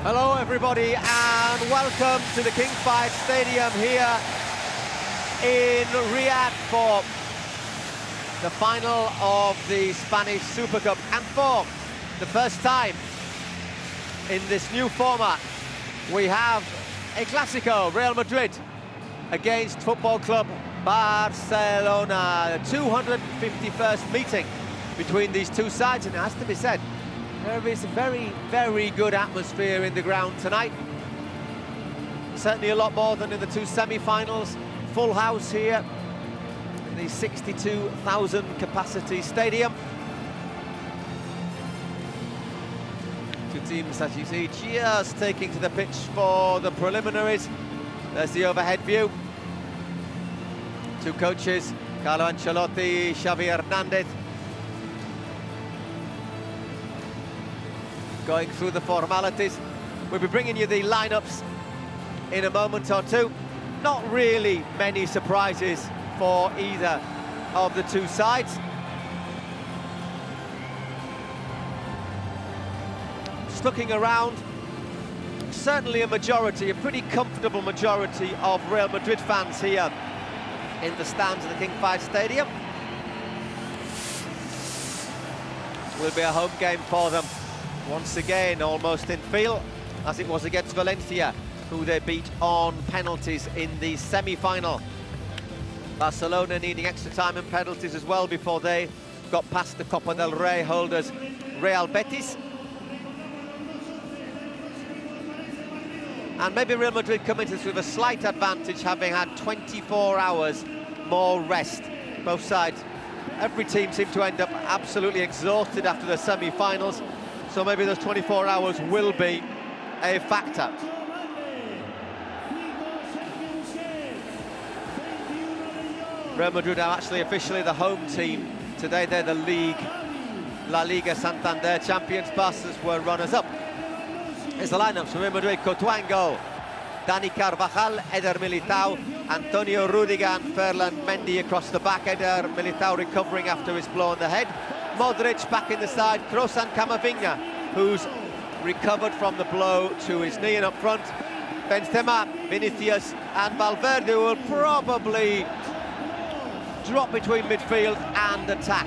Hello everybody and welcome to the King Fahd Stadium here in Riyadh for the final of the Spanish Super Cup, and for the first time in this new format we have a Clásico, Real Madrid against Football Club Barcelona, the 251st meeting between these two sides, and it has to be said, there is a very, very good atmosphere in the ground tonight. Certainly a lot more than in the two semi-finals. Full house here in the 62,000 capacity stadium. Two teams, as you see, just taking to the pitch for the preliminaries. There's the overhead view. Two coaches, Carlo Ancelotti, Xavi Hernandez, going through the formalities. We'll be bringing you the lineups in a moment or two. Not really many surprises for either of the two sides. Just looking around, certainly a majority, a pretty comfortable majority of Real Madrid fans here in the stands of the King Fahd Stadium. Will be a home game for them. Once again, almost in feel, as it was against Valencia, who they beat on penalties in the semi-final. Barcelona needing extra time and penalties as well before they got past the Copa del Rey holders, Real Betis. And maybe Real Madrid come into this with a slight advantage, having had 24 hours more rest, both sides. Every team seemed to end up absolutely exhausted after the semi-finals. So maybe those 24 hours will be a factor. Real Madrid are actually officially the home team. Today they're the league, La Liga Santander champions. Barca's were runners-up. Here's the lineups for Real Madrid. Courtois in goal, Dani Carvajal, Eder Militao, Antonio Rudiger and Ferland Mendy across the back. Eder Militao recovering after his blow on the head. Modric back in the side, Kroos and Camavinga, who's recovered from the blow to his knee, and up front, Benzema, Vinicius and Valverde will probably drop between midfield and attack.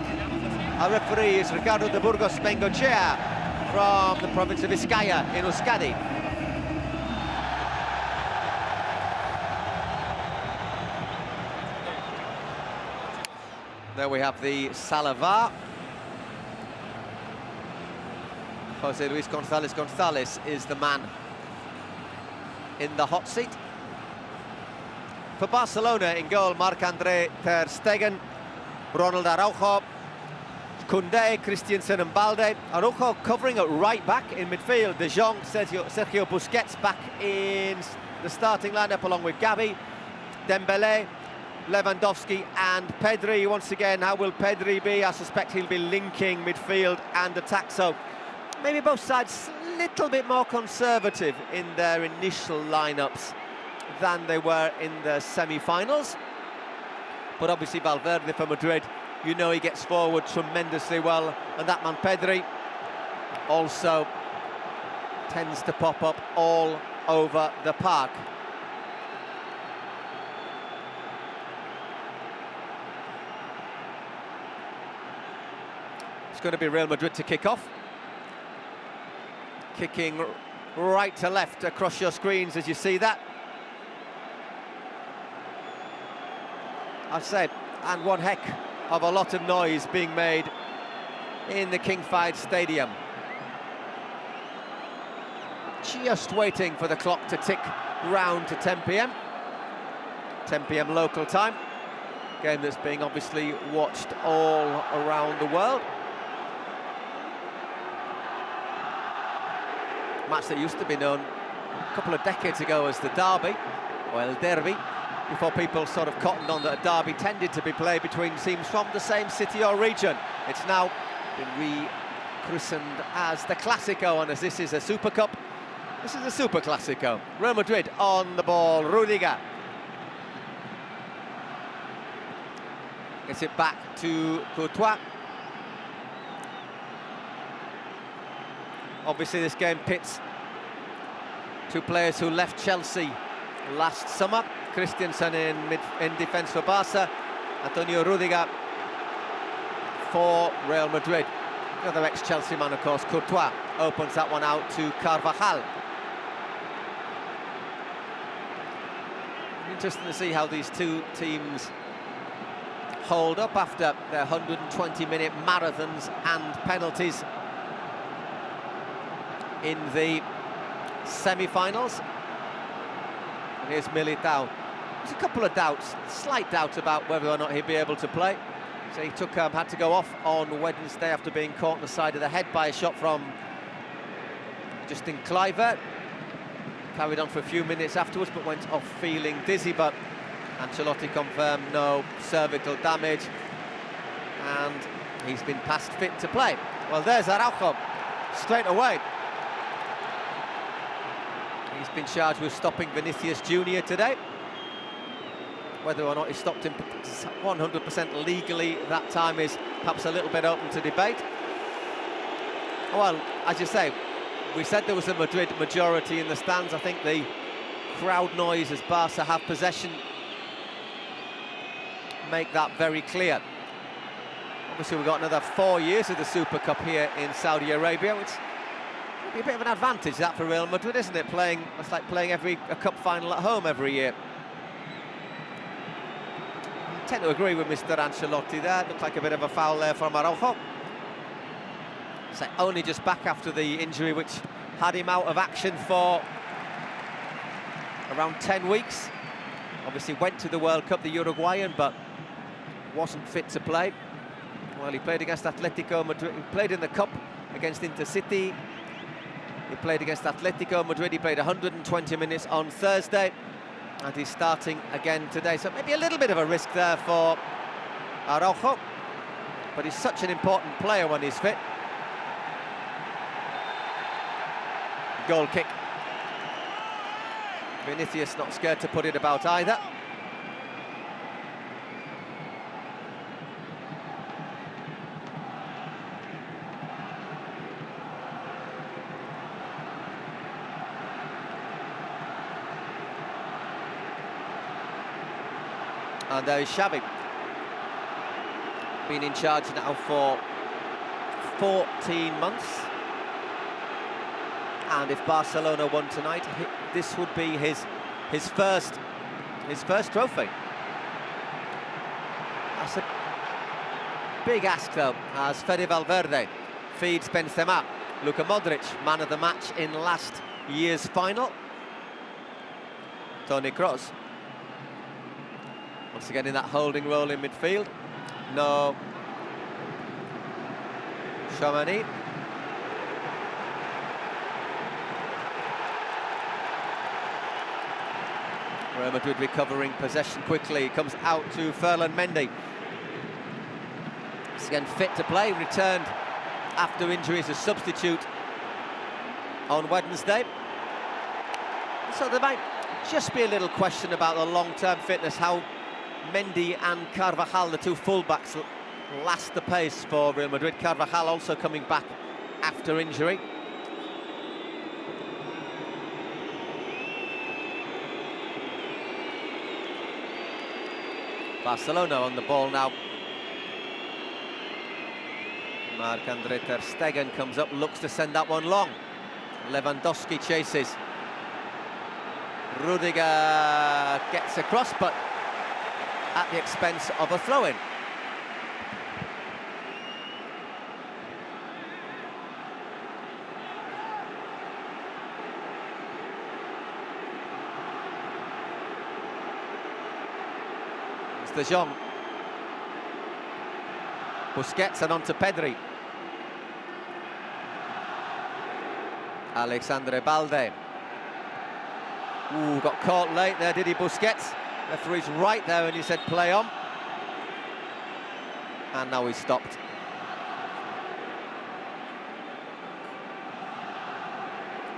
Our referee is Ricardo de Burgos Bengochea from the province of Vizcaya in Euskadi. There we have the Salavar. Jose Luis González is the man in the hot seat. For Barcelona, in goal, Marc-André ter Stegen, Ronald Araujo, Koundé, Christensen and Balde. Araujo covering at right back in midfield. De Jong, Sergio Busquets back in the starting lineup along with Gavi, Dembele, Lewandowski and Pedri. Once again, how will Pedri be? I suspect he'll be linking midfield and attack, so maybe both sides a little bit more conservative in their initial lineups than they were in the semi-finals. But obviously Valverde for Madrid, you know he gets forward tremendously well, and that man Pedri also tends to pop up all over the park. It's going to be Real Madrid to kick off. Kicking right to left across your screens as you see that. I'd say, and one heck of a lot of noise being made in the King Fahd Stadium. Just waiting for the clock to tick round to 10 p.m. 10 p.m. local time. Game that's being obviously watched all around the world. Match that used to be known a couple of decades ago as the Derby, or El Derby, before people sort of cottoned on that a derby tended to be played between teams from the same city or region. It's now been rechristened as the Clásico, and as this is a Super Cup, this is a Super Clásico. Real Madrid on the ball, Rudiger. Gets it back to Courtois. Obviously this game pits two players who left Chelsea last summer. Christensen in defence for Barca, Antonio Rudiger for Real Madrid. The other ex-Chelsea man, of course, Courtois, opens that one out to Carvajal. Interesting to see how these two teams hold up after their 120-minute marathons and penalties in the semi-finals. And here's Militao. There's a couple of doubts, slight doubt about whether or not he'd be able to play. So he had to go off on Wednesday after being caught on the side of the head by a shot from Justin Kluivert. Carried on for a few minutes afterwards, but went off feeling dizzy. But Ancelotti confirmed no cervical damage, and he's been passed fit to play. Well, there's Araujo straight away. He's been charged with stopping Vinicius Junior today. Whether or not he stopped him 100% legally that time is perhaps a little bit open to debate. Well, as you say, we said there was a Madrid majority in the stands. I think the crowd noise as Barca have possession make that very clear. Obviously, we've got another 4 years of the Super Cup here in Saudi Arabia, which would be a bit of an advantage, that, for Real Madrid, isn't it? It's like playing a cup final at home every year. I tend to agree with Mr. Ancelotti there. Looked like a bit of a foul there from Araujo. So only just back after the injury, which had him out of action for around 10 weeks. Obviously went to the World Cup, the Uruguayan, but wasn't fit to play. Well, he played against Atletico Madrid. He played in the Cup against Intercity. He played against Atletico Madrid. He played 120 minutes on Thursday, and he's starting again today. So maybe a little bit of a risk there for Araujo, but he's such an important player when he's fit. Goal kick. Vinicius not scared to put it about either. And there is Xavi. Been in charge now for 14 months. And if Barcelona won tonight, this would be his first trophy. That's a big ask, though, as Fede Valverde feeds Benzema. Luka Modric, man of the match in last year's final. Toni Kroos. Once again in that holding role in midfield. No Tchouameni. Real Madrid recovering possession quickly. Comes out to Ferland Mendy. He's again fit to play. Returned after injury as a substitute on Wednesday. So there might just be a little question about the long-term fitness, how Mendy and Carvajal, the two full-backs, last the pace for Real Madrid. Carvajal also coming back after injury. Barcelona on the ball now. Marc-Andre ter Stegen comes up, looks to send that one long. Lewandowski chases. Rudiger gets across, but at the expense of a throw-in. De Jong. Busquets and on to Pedri. Alexandre Balde. Ooh, got caught late there, did he, Busquets? Referee's right there and he said play on. And now he's stopped.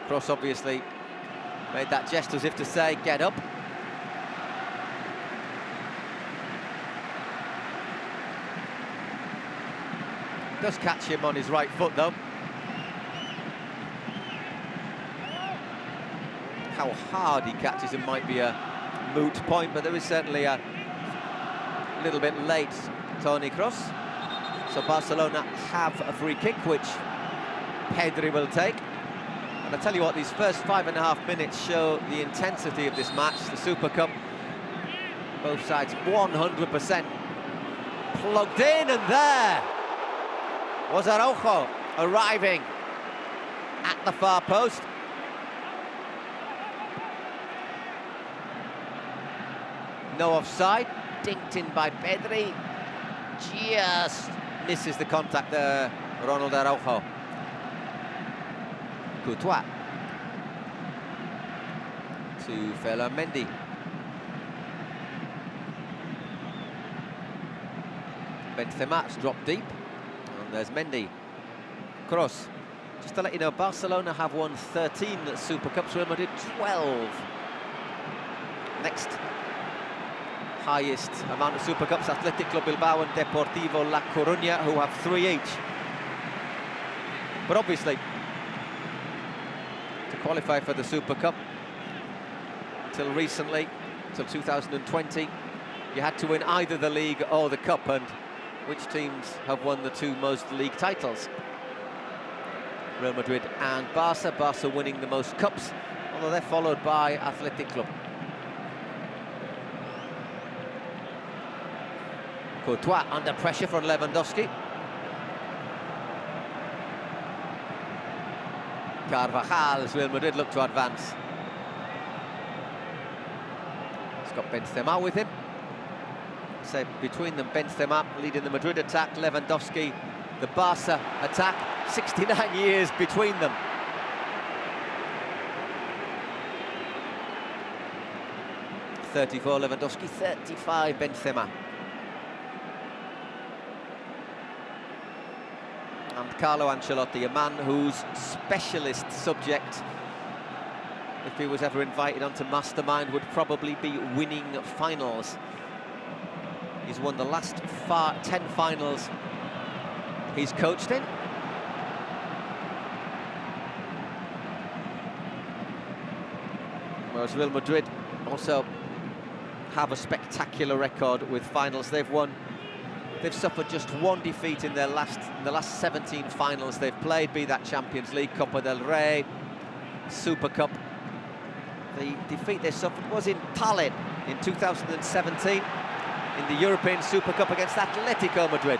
Kroos obviously made that gesture as if to say, get up. Does catch him on his right foot, though. How hard he catches him might be a moot point, but there is certainly a little bit late Toni Kroos. So Barcelona have a free kick, which Pedri will take. And I tell you what, these first 5.5 minutes show the intensity of this match, the Super Cup. Both sides 100% plugged in, and there was Araujo arriving at the far post. No offside, dinked in by Pedri. Just misses the contact there, Ronald Araujo. Courtois to Ferland Mendy. Benzema's dropped deep. And there's Mendy. Kroos. Just to let you know, Barcelona have won 13 Super Cups, Real Madrid 12. Next highest amount of Super Cups, Athletic Club Bilbao and Deportivo La Coruña, who have 3 each. But obviously, to qualify for the Super Cup, till recently, till 2020, you had to win either the league or the cup, and which teams have won the 2 most league titles? Real Madrid and Barca. Barca winning the most cups, although they're followed by Athletic Club. Courtois under pressure from Lewandowski. Carvajal, as Real Madrid look to advance. He's got Benzema with him. So between them, Benzema leading the Madrid attack, Lewandowski the Barca attack. 69 years between them. (34) Lewandowski, 35 Benzema. And Carlo Ancelotti, a man whose specialist subject, if he was ever invited onto Mastermind, would probably be winning finals. He's won the last 10 finals he's coached in. Whereas Real Madrid also have a spectacular record with finals. They've suffered just 1 defeat in the last 17 finals they've played, be that Champions League, Copa del Rey, Super Cup. The defeat they suffered was in Tallinn in 2017 in the European Super Cup against Atletico Madrid.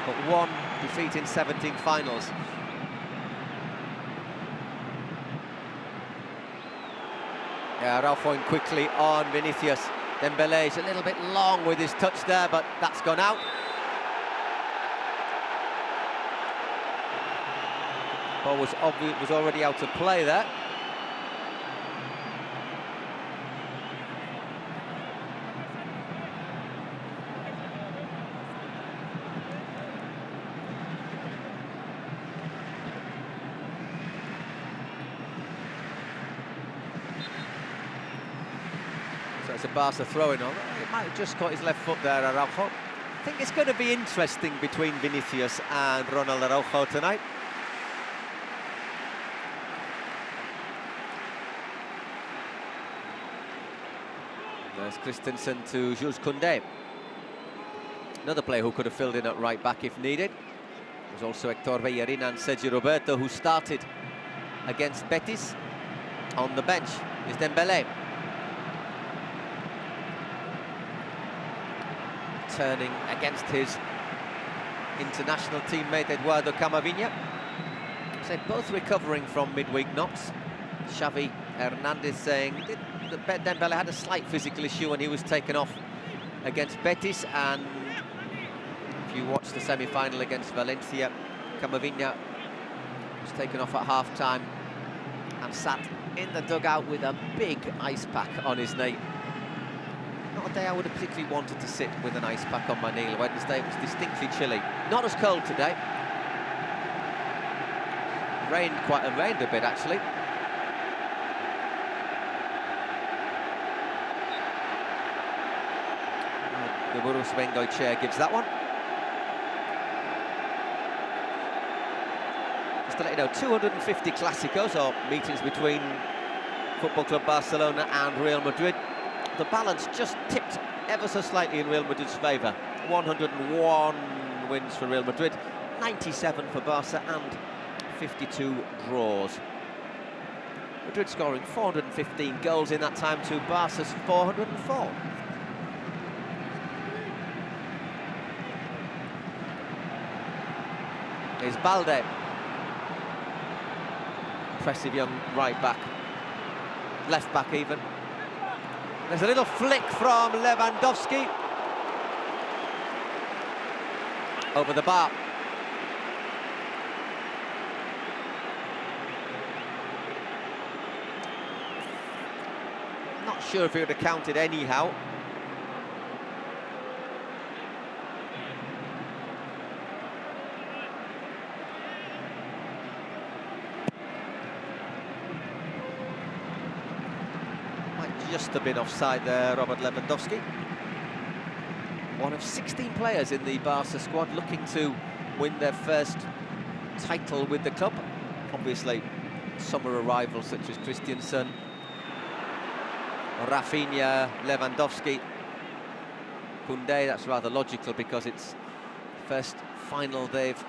But 1 defeat in 17 finals. Yeah, Araujo in quickly on Vinicius. Dembele's a little bit long with his touch there, but that's gone out. Ball was already out of play there. So it's a Barca throwing on. He might have just caught his left foot there, Araujo. I think it's going to be interesting between Vinicius and Ronald Araujo tonight. There's Christensen to Jules Koundé. Another player who could have filled in at right back if needed. There's also Hector Bellerin and Sergi Roberto, who started against Betis. On the bench is Dembélé. Turning against his international teammate Eduardo Camavinga. So both recovering from midweek knocks. Xavi Hernandez saying that Dembélé had a slight physical issue when he was taken off against Betis, and if you watch the semi-final against Valencia, Camavinga was taken off at half-time and sat in the dugout with a big ice pack on his knee. Not a day I would have particularly wanted to sit with an ice pack on my knee. Wednesday was distinctly chilly. Not as cold today. Rained a bit actually. The Burus Bengoichea gives that one. Just to let you know, 250 Clásicos, or meetings between Football Club Barcelona and Real Madrid. The balance just tipped ever so slightly in Real Madrid's favour. 101 wins for Real Madrid, 97 for Barca, and 52 draws. Madrid scoring 415 goals in that time to Barca's 404. Here's Balde. Impressive young right back. Left back even. There's a little flick from Lewandowski. Over the bar. Not sure if he would have counted anyhow. Just a bit offside there, Robert Lewandowski. One of 16 players in the Barca squad looking to win their first title with the club. Obviously, summer arrivals such as Christensen, Rafinha, Lewandowski, Koundé. That's rather logical because it's the first final they've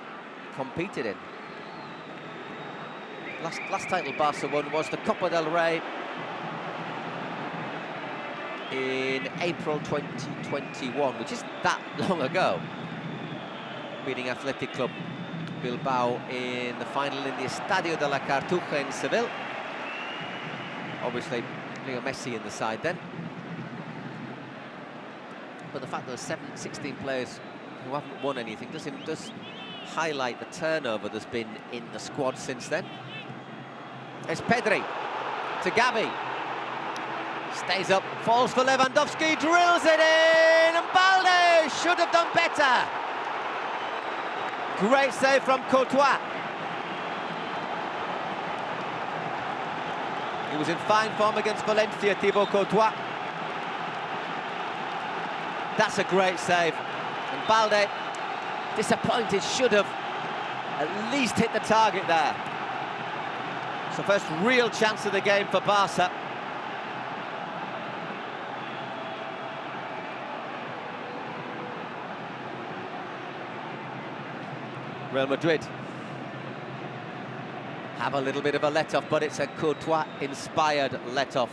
competed in. Last title Barca won was the Copa del Rey in April 2021, which isn't that long ago, beating Athletic Club Bilbao in the final in the Estadio de la Cartuja in Seville. Obviously, Leo Messi in the side then. But the fact that there's 16 players who haven't won anything does highlight the turnover there's been in the squad since then. It's Pedri to Gavi. Stays up, falls for Lewandowski, drills it in, and Balde should have done better. Great save from Courtois. He was in fine form against Valencia, Thibaut Courtois. That's a great save. And Balde, disappointed, should have at least hit the target there. So first real chance of the game for Barca. Real Madrid have a little bit of a let-off, but it's a Courtois-inspired let-off.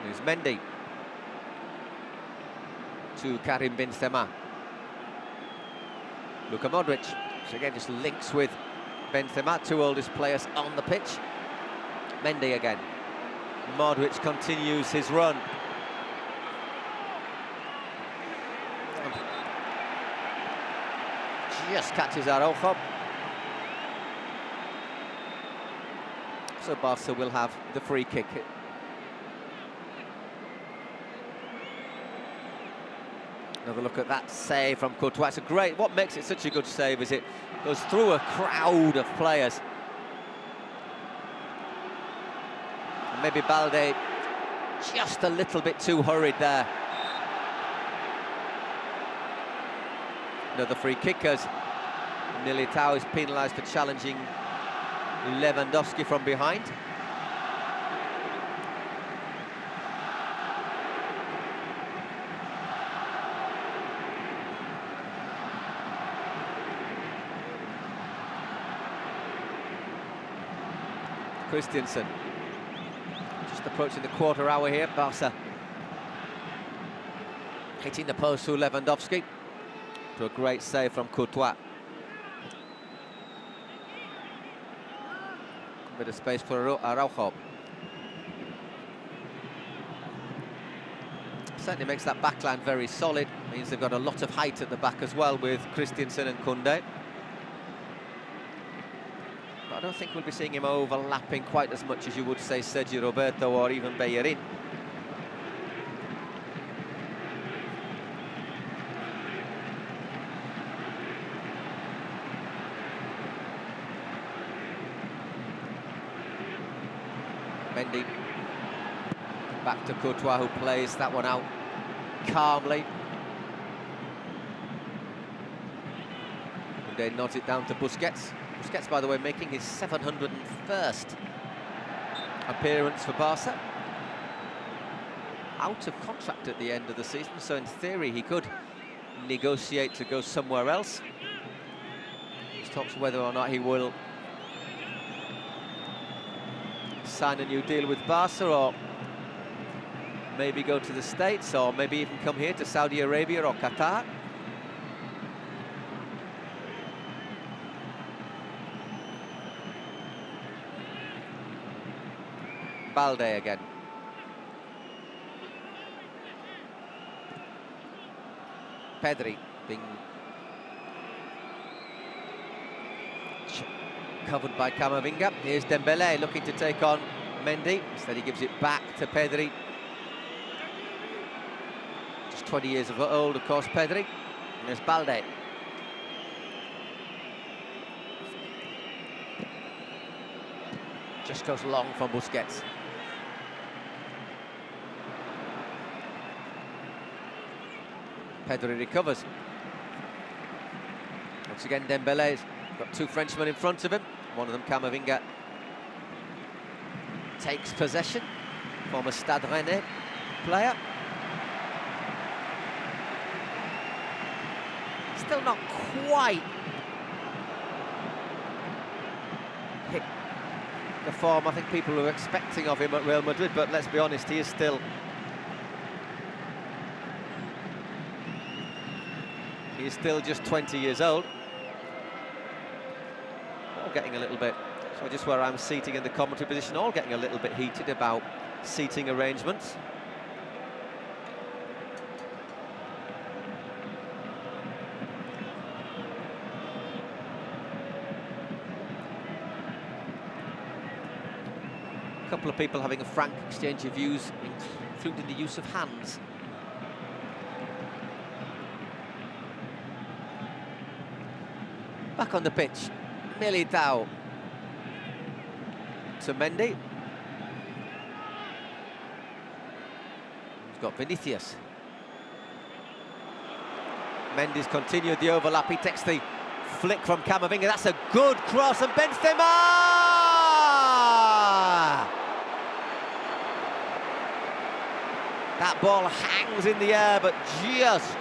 Here's Mendy to Karim Benzema. Luka Modric, so again just links with Benzema, two oldest players on the pitch. Mendy again. Modric continues his run. just catches Araujo. So Barca will have the free kick. Another look at that save from Courtois. It's a great, what makes it such a good save is it goes through a crowd of players. And maybe Balde just a little bit too hurried there. Another free kick as Militao is penalised for challenging Lewandowski from behind. Christensen just approaching the quarter hour here. Barca hitting the post through Lewandowski to a great save from Courtois. A bit of space for Araujo. Certainly makes that backline very solid. Means they've got a lot of height at the back as well with Christensen and Koundé. I don't think we'll be seeing him overlapping quite as much as you would say Sergio Roberto or even Bellerin. Mendy back to Courtois, who plays that one out calmly. Koundé nods it down to Busquets. Busquets, by the way, making his 701st appearance for Barca. Out of contract at the end of the season, so in theory he could negotiate to go somewhere else. There's talks whether or not he will sign a new deal with Barca, or maybe go to the States, or maybe even come here to Saudi Arabia or Qatar. Balde again. Pedri being covered by Camavinga. Here's Dembélé looking to take on Mendy. Instead he gives it back to Pedri. Just 20 years old, of course, Pedri. And there's Balde. Just goes long from Busquets. Pedri recovers. Once again, Dembélé's got two Frenchmen in front of him. One of them, Camavinga, takes possession. Former Stade Rennais player. Still not quite hit the form I think people were expecting of him at Real Madrid, but let's be honest, he is still just 20 years old. All getting a little bit, so just where I'm seating in the commentary position, all getting a little bit heated about seating arrangements. A couple of people having a frank exchange of views, including the use of hands. Back on the pitch, Militao to Mendy. He's got Vinicius. Mendy's continued the overlap. He takes the flick from Camavinga. That's a good cross, and Benzema! That ball hangs in the air, but just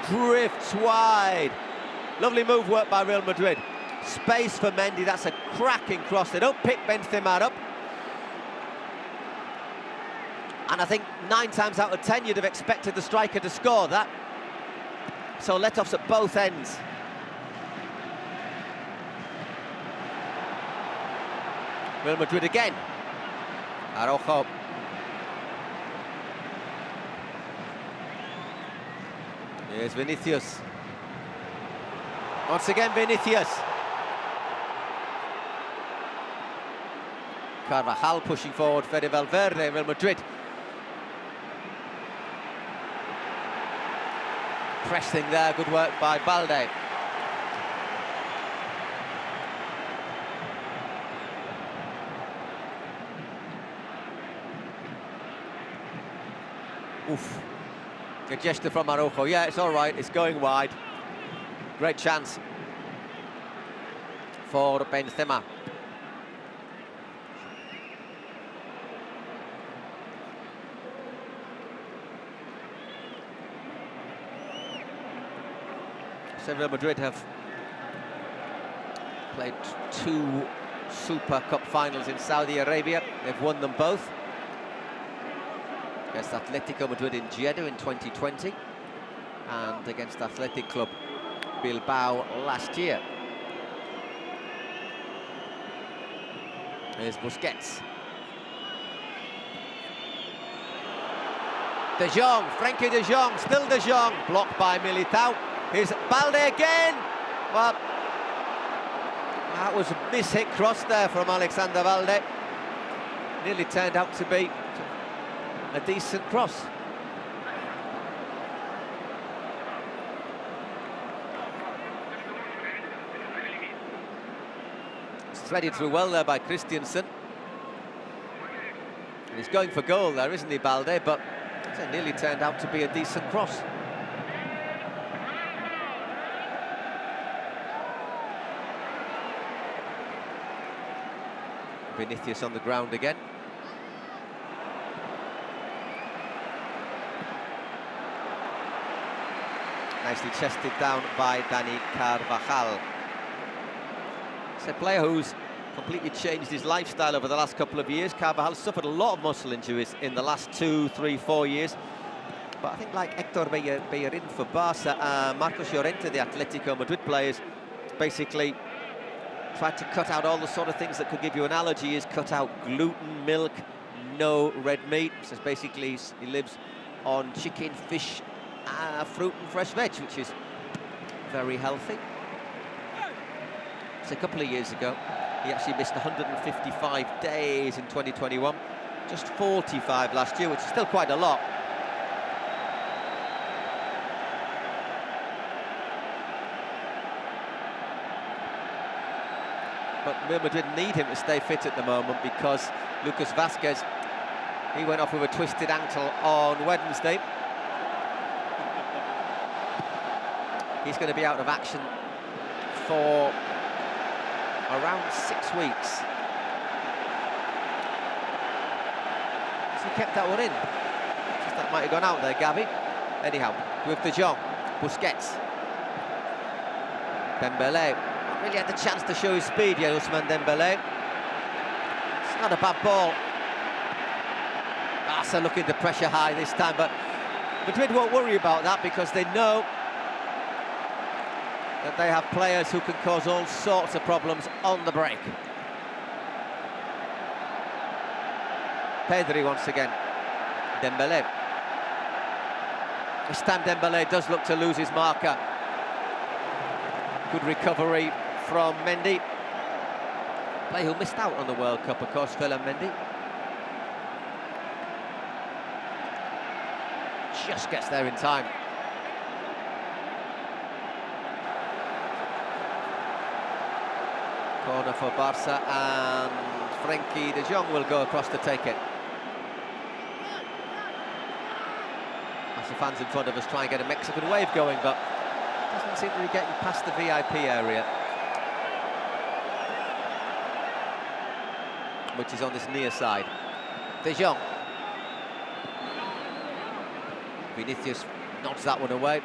drifts wide. Lovely move work by Real Madrid. Space for Mendy, that's a cracking cross. They don't pick Benzema up. And I think 9 times out of 10 you'd have expected the striker to score that. So let-offs at both ends. Real Madrid again. Araujo. Here's Vinicius. Once again, Vinicius. Carvajal pushing forward, Fede Valverde, Real Madrid. Pressing there, good work by Balde. Oof. A gesture from Araujo. Yeah, it's all right, it's going wide. Great chance for Benzema. Real Madrid have played 2 Super Cup finals in Saudi Arabia. They've won them both. Against Atletico Madrid in Jeddah in 2020 and against Athletic Club Bilbao last year. Here's Busquets. De Jong, Frenkie de Jong, still de Jong, blocked by Militao. Here's Balde again. Well, that was a mis-hit cross there from Alexander Balde. Nearly turned out to be a decent cross. It's threaded through well there by Christensen. And he's going for goal there, isn't he, Balde? But it nearly turned out to be a decent cross. Vinicius on the ground again. Nicely chested down by Dani Carvajal. It's a player who's completely changed his lifestyle over the last couple of years. Carvajal suffered a lot of muscle injuries in the last 2, 3, 4 years. But I think like Hector Bellerin for Barca and Marcos Llorente, the Atletico Madrid players, basically tried to cut out all the sort of things that could give you an allergy. Is cut out gluten, milk, no red meat. So basically he lives on chicken, fish, fruit and fresh veg, which is very healthy. So a couple of years ago, he actually missed 155 days in 2021, just 45 last year, which is still quite a lot. But Real Madrid need him to stay fit at the moment because Lucas Vázquez, he went off with a twisted ankle on Wednesday. He's going to be out of action for around 6 weeks. So he kept that one in. Just that might have gone out there, Gavi. Anyhow, with De Jong, Busquets, Dembélé. Really had the chance to show his speed, yeah, Ousmane Dembélé. It's not a bad ball. Barca looking to pressure high this time, but Madrid won't worry about that because they know that they have players who can cause all sorts of problems on the break. Pedri once again. Dembélé. This time Dembélé does look to lose his marker. Good recovery from Mendy. Player who missed out on the World Cup, of course, Ferland Mendy. Just gets there in time. Corner for Barca, and Frenkie de Jong will go across to take it. As the fans in front of us try and get a Mexican wave going, but doesn't seem to be getting past the VIP area, which is on this near side. De Jong. Vinicius nods that one away.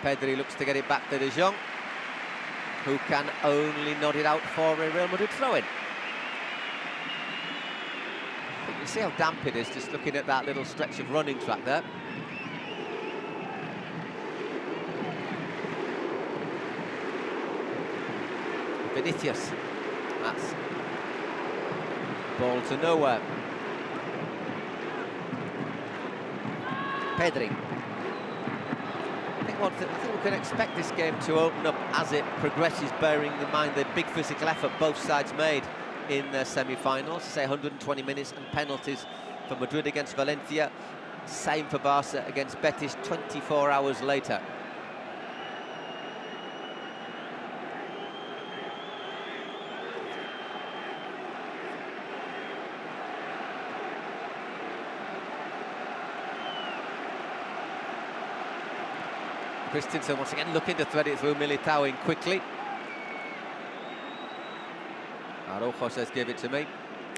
Pedri looks to get it back to De Jong, who can only nod it out for a Real Madrid throw-in. You can see how damp it is just looking at that little stretch of running track there. Vinicius. That's ball to nowhere. Pedri. I think I think we can expect this game to open up as it progresses, bearing in mind the big physical effort both sides made in their semi-finals. Say 120 minutes and penalties for Madrid against Valencia. Same for Barca against Betis 24 hours later. Christensen once again looking to thread it through, Militao in quickly. Araujo says, give it to me,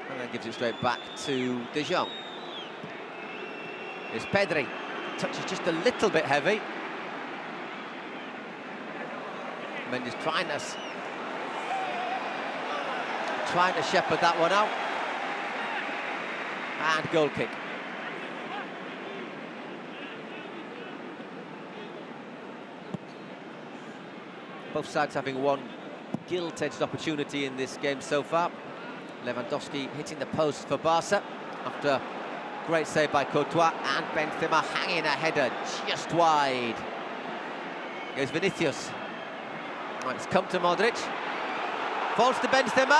and then gives it straight back to De Jong. It's Pedri, touch is just a little bit heavy. Mendes trying to shepherd that one out. And goal kick. Both sides having one gilt-edged opportunity in this game so far. Lewandowski hitting the post for Barca after a great save by Courtois, and Benzema hanging a header just wide. Here's Vinicius. Right, it's come to Modric. Falls to Benzema.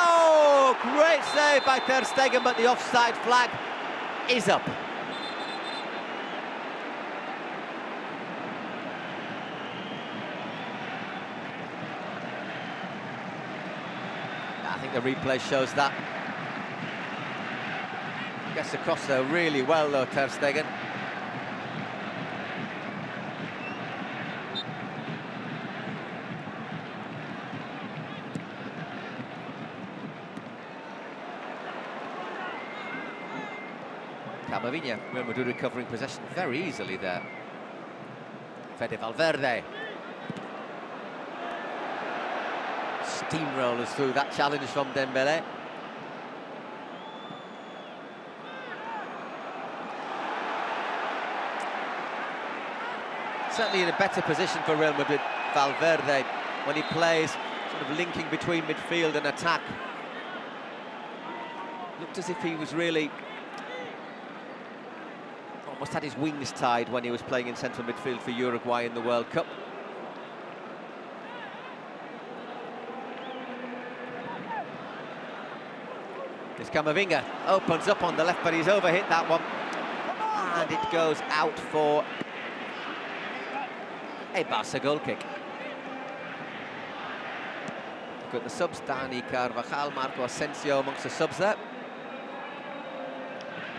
Oh, great save by Ter Stegen, but the offside flag is up. I think the replay shows that. Gets across there really well though, Ter Stegen. Camavinga, Real Madrid recovering possession very easily there. Fede Valverde. Steamrollers through that challenge from Dembele. Certainly in a better position for Real Madrid, Valverde, when he plays sort of linking between midfield and attack. Looked as if he was really almost had his wings tied when he was playing in central midfield for Uruguay in the World Cup. This Camavinga opens up on the left, but he's overhit that one. And it goes out for a Barca goal kick. Look at the subs, Dani Carvajal, Marco Asensio amongst the subs there.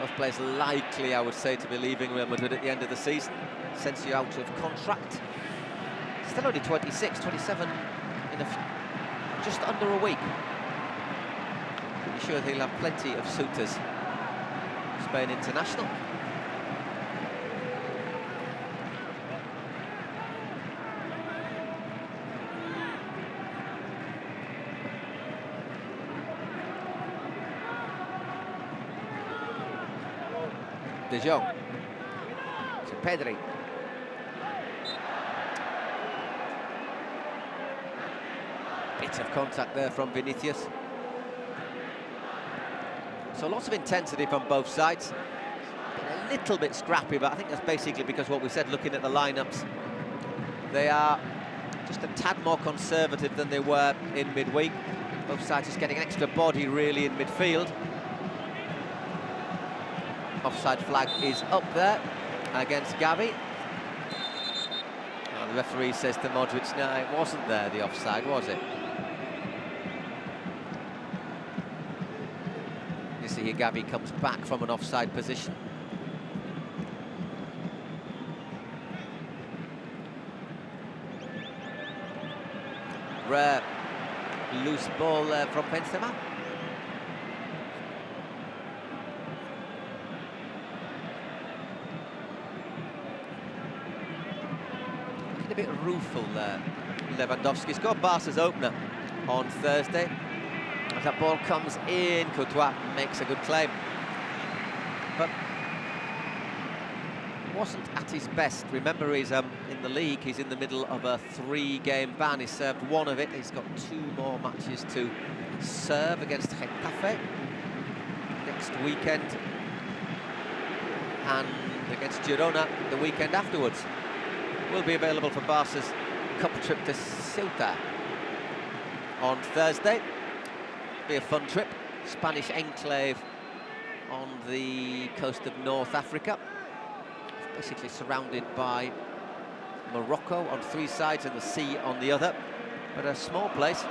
Both players likely, I would say, to be leaving Real Madrid at the end of the season. Asensio out of contract. Still only 26, 27 in just under a week. Pretty sure he'll have plenty of suitors. Spain international. De Jong to Pedri. Bit of contact there from Vinicius. So lots of intensity from both sides. Been a little bit scrappy, but I think that's basically because what we said, looking at the lineups, they are just a tad more conservative than they were in midweek. Both sides just getting an extra body really in midfield. Offside flag is up there against Gavi. The referee says to Modric, no, it wasn't there, the offside, was it? You see here Gavi comes back from an offside position. Rare loose ball from Benzema. A bit rueful there. Lewandowski scored Barca's opener on Thursday. As that ball comes in, Courtois makes a good claim. But wasn't at his best. Remember, he's in the league, he's in the middle of a 3-game ban. He's served one of it. He's got 2 more matches to serve against Getafe next weekend and against Girona the weekend afterwards. will be available for Barca's cup trip to Ceuta on Thursday. Be a fun trip. Spanish enclave on the coast of North Africa, basically surrounded by Morocco on 3 sides and the sea on the other, but a small place.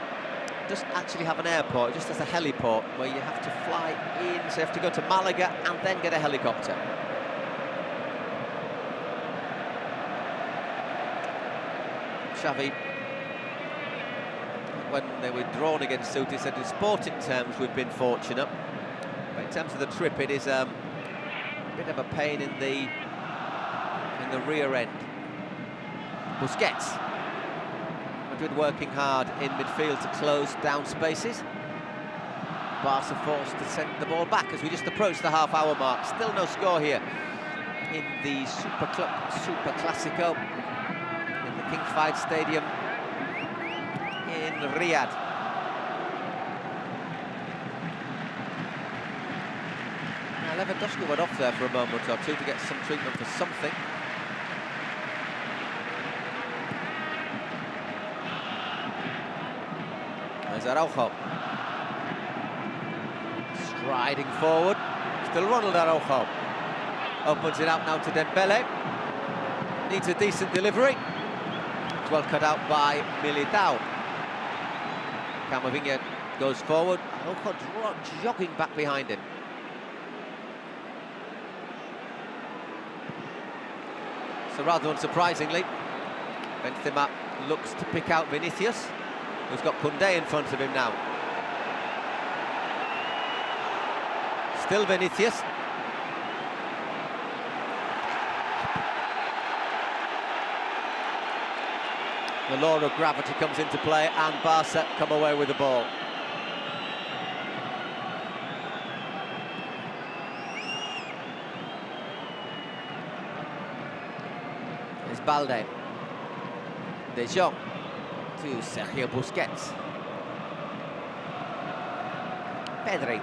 Doesn't actually have an airport, it just has a heliport where you have to fly in, so you have to go to Malaga and then get a helicopter. Xavi, when they were drawn against Ceuta, said in sporting terms we've been fortunate, but in terms of the trip it is a bit of a pain in the rear end. Busquets. Madrid working hard in midfield to close down spaces. Barca forced to send the ball back as we just approach the half-hour mark. Still no score here in the Super Clásico in the King Fahd Stadium in Riyadh. Now, Lewandowski went off there for a moment or two to get some treatment for something. There's Araujo. Striding forward. Still Ronald Araujo. Opens it out now to Dembele. Needs a decent delivery. It's well cut out by Militao. Camavinga goes forward. Araujo jogging back behind him. So rather unsurprisingly, Benzema looks to pick out Vinicius, who's got Koundé in front of him now. Still Vinicius. The law of gravity comes into play and Barca come away with the ball. It's Balde. De Jong to Sergio Busquets. Pedri.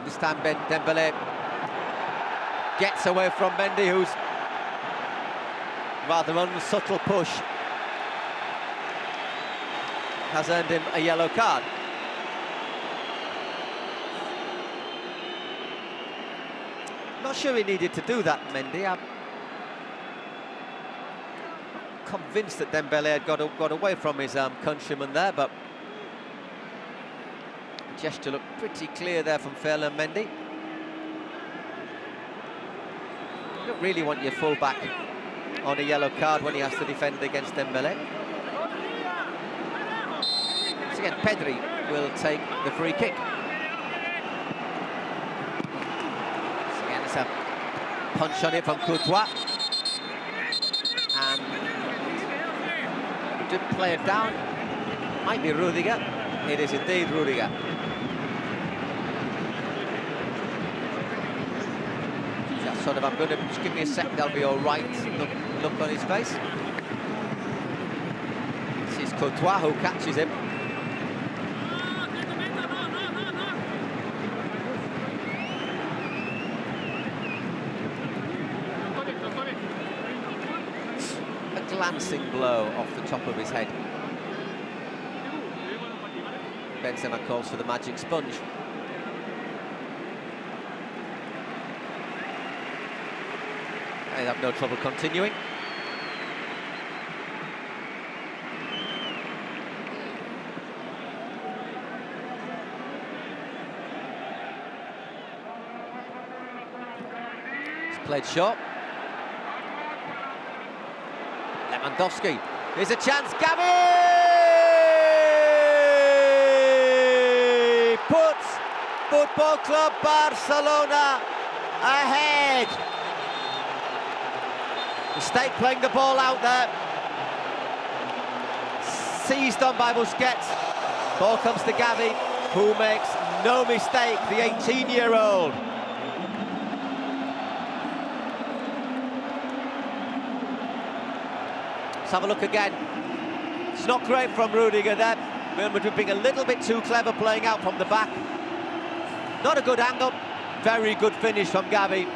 This time Dembele gets away from Mendy, who's rather unsubtle push has earned him a yellow card. Not sure he needed to do that, Mendy. I'm convinced that Dembele had got away from his countryman there, but the gesture looked pretty clear there from Ferland Mendy. You don't really want your full-back on a yellow card when he has to defend against Dembele. Once again, Pedri will take the free kick. Once again, it's a punch on it from Courtois. And to play it down, might be Rudiger. It is indeed Rudiger. That sort of, I'm going to just give me a second, I'll be all right. Look on his face. This is Courtois who catches him. A glancing blow off the top of his head. Benzema calls for the magic sponge. They have no trouble continuing. It's played short. Lewandowski. Here's a chance. Gavi puts Football Club Barcelona ahead. Mistake playing the ball out there. Seized on by Busquets. Ball comes to Gavi, who makes no mistake, the 18-year-old. Let's have a look again. It's not great from Rudiger there. Real Madrid being a little bit too clever playing out from the back. Not a good angle. Very good finish from Gavi.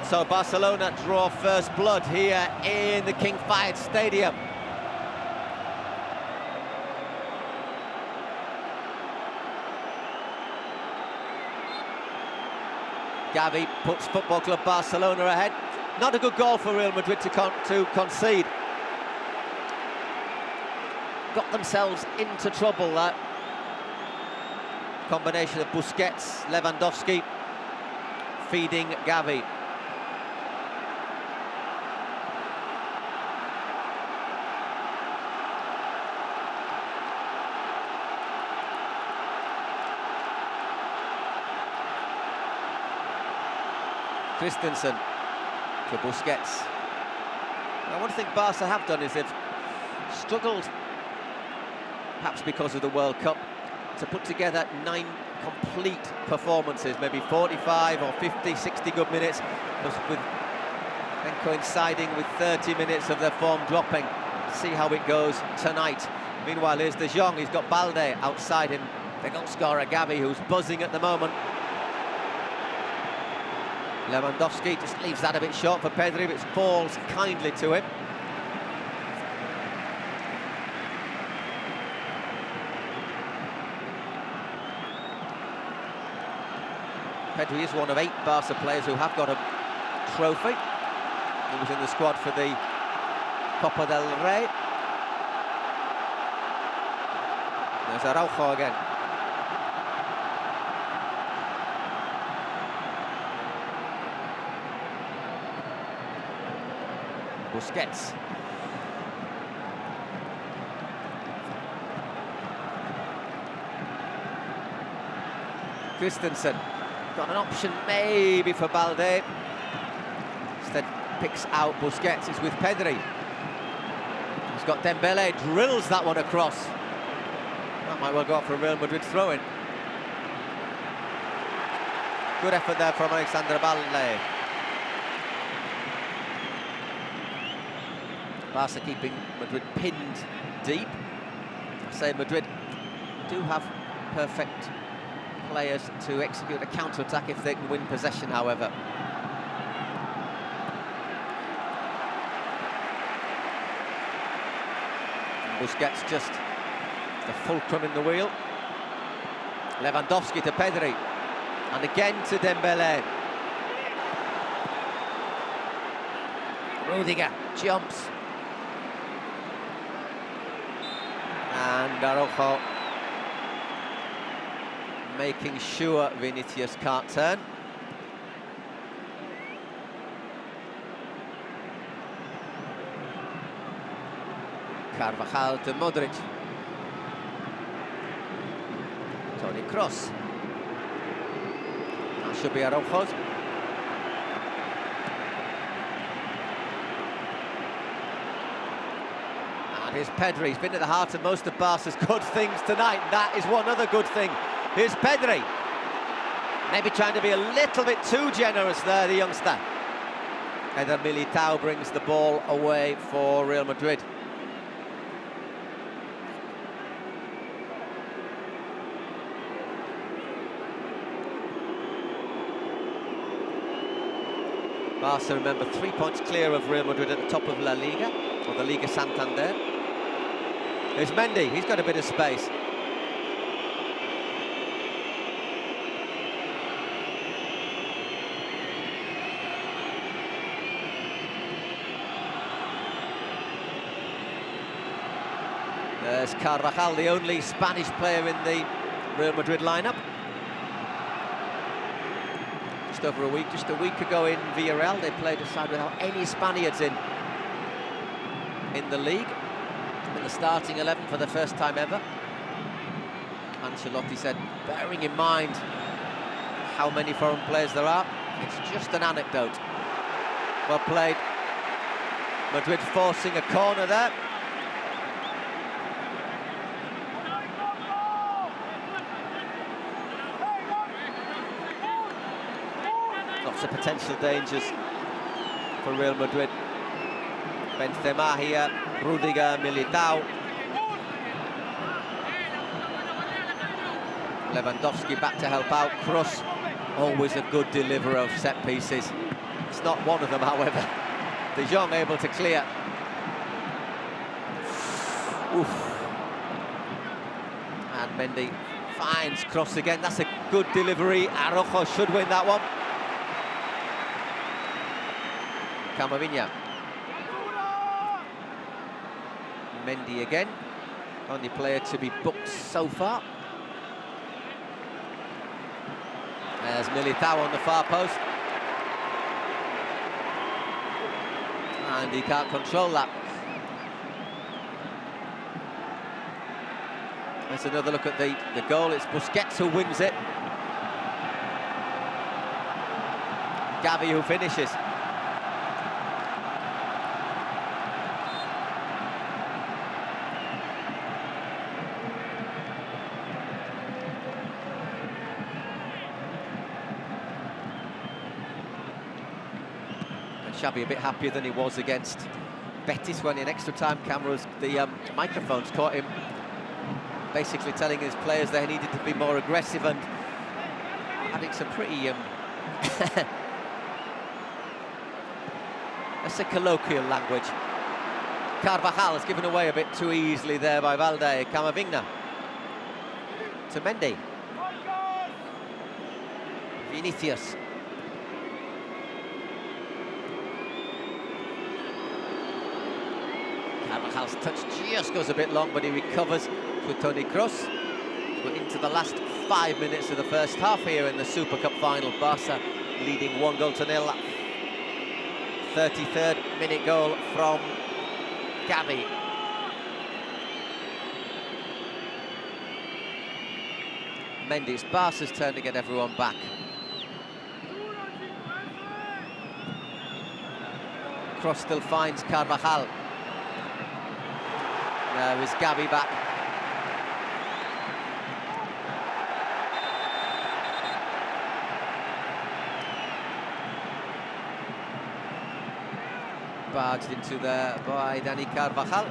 So Barcelona draw first blood here in the King Fahd Stadium. Gavi puts Football Club Barcelona ahead. Not a good goal for Real Madrid to concede. Got themselves into trouble, that combination of Busquets, Lewandowski feeding Gavi. Christensen to Busquets. Now, one thing Barca have done is they've struggled, perhaps because of the World Cup, to put together 9 complete performances, maybe 45 or 50, 60 good minutes, with then coinciding with 30 minutes of their form dropping. See how it goes tonight. Meanwhile, here's De Jong. He's got Balde outside him. The goal scorer Gavi, who's buzzing at the moment. Lewandowski just leaves that a bit short for Pedri, but falls kindly to him. Pedri is one of 8 Barca players who have got a trophy. He was in the squad for the Copa del Rey. There's Araujo again. Busquets. Christensen. Got an option maybe for Balde. Instead picks out Busquets. It's with Pedri. He's got Dembele. Drills that one across. That might well go for a Real Madrid throw-in. Good effort there from Alexander Balde. Barca keeping Madrid pinned deep. I say Madrid do have perfect players to execute a counter-attack if they can win possession, however. And Busquets just the fulcrum in the wheel. Lewandowski to Pedri. And again to Dembele. Rudiger jumps. And Araujo making sure Vinicius can't turn. Carvajal to Modric. Toni Kroos. That should be Araujo's. Here's Pedri. He's been at the heart of most of Barca's good things tonight. That is one other good thing. Here's Pedri. Maybe trying to be a little bit too generous there, the youngster. Eder Militao brings the ball away for Real Madrid. Barca, remember, 3 points clear of Real Madrid at the top of La Liga, or the Liga Santander. There's Mendy, he's got a bit of space. There's Carvajal, the only Spanish player in the Real Madrid lineup. Just over a week, just a week ago in Villarreal, they played a side without any Spaniards in the league. In the starting 11 for the first time ever. Ancelotti said, bearing in mind how many foreign players there are, it's just an anecdote. Well played. Madrid forcing a corner there. Lots of potential dangers for Real Madrid. Benzema here, Rudiger, Militao. Lewandowski back to help out. Kroos, always a good deliverer of set pieces. It's not one of them, however. De Jong able to clear. Oof. And Mendy finds cross again. That's a good delivery. Araujo should win that one. Camavinga. Mendy again. Only player to be booked so far. There's Militao on the far post. And he can't control that. Let's another look at the goal. It's Busquets who wins it. Gavi who finishes. Xavi a bit happier than he was against Betis when in extra time cameras, the microphones caught him basically telling his players they needed to be more aggressive and having some pretty, that's a colloquial language. Carvajal is given away a bit too easily there by Valde. Camavinga to Mendy. Vinicius. Carvajal's touch just goes a bit long, but he recovers with Toni Kroos. We're into the last 5 minutes of the first half here in the Super Cup final. Barca leading 1-0. 33rd minute goal from Gavi. Mendy, it's Barca's turn to get everyone back. Kroos still finds Carvajal. There is Gavi back. Barged into there by Dani Carvajal.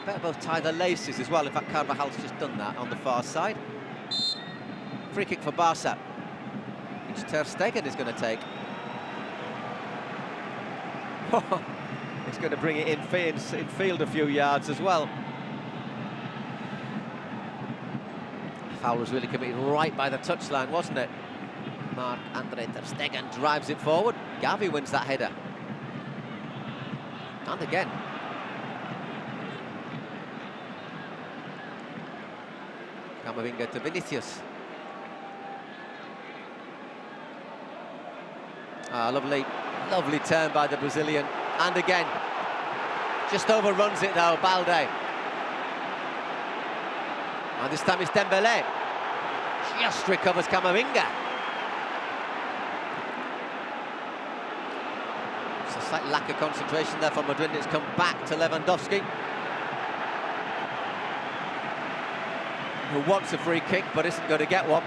Better both tie the laces as well. In fact, Carvajal's just done that on the far side. Free kick for Barca, which Ter Stegen is going to take. He's going to bring it in field a few yards as well. Foul was really committed right by the touchline, wasn't it? Marc-Andre Ter Stegen drives it forward. Gavi wins that header. And again. Camavinga to Vinicius. Lovely turn by the Brazilian. And again, just overruns it now, Balde. And this time it's Dembélé. Just recovers Camavinga. It's a slight lack of concentration there from Madrid. It's come back to Lewandowski, who wants a free kick but isn't going to get one.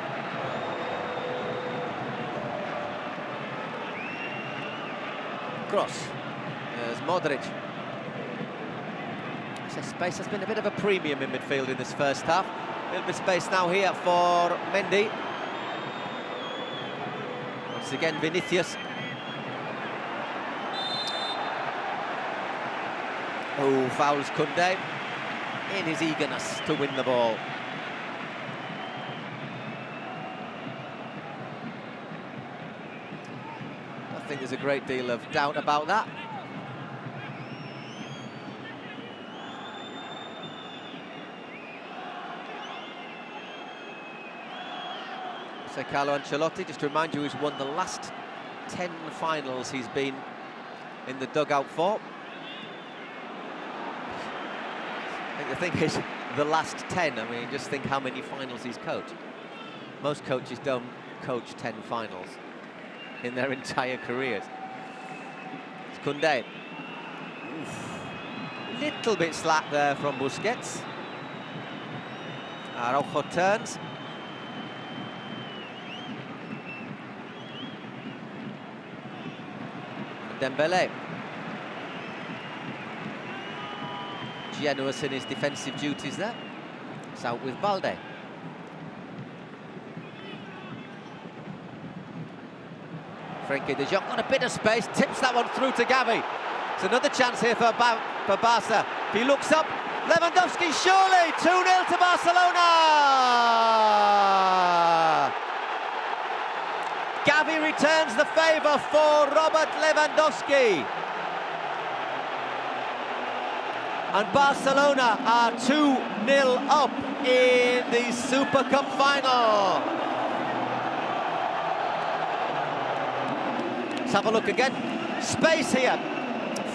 Cross. There's Modric. So space has been a bit of a premium in midfield in this first half. A little bit of space now here for Mendy. Once again, Vinicius. Oh, fouls Koundé in his eagerness to win the ball. I think there's a great deal of doubt about that. So Carlo Ancelotti, just to remind you, he's won the last 10 finals he's been in the dugout for. I think the thing is, the last 10, I mean, just think how many finals he's coached. Most coaches don't coach 10 finals in their entire careers. It's Koundé. Little bit slack there from Busquets. Araujo turns. Dembele. Generous in his defensive duties there. It's out with Balde. Frenkie de Jong got a bit of space, tips that one through to Gavi. It's another chance here for Barca. If he looks up, Lewandowski surely, 2-0 to Barcelona! Gavi returns the favour for Robert Lewandowski. And Barcelona are 2-0 up in the Super Cup final. Let's have a look again. Space here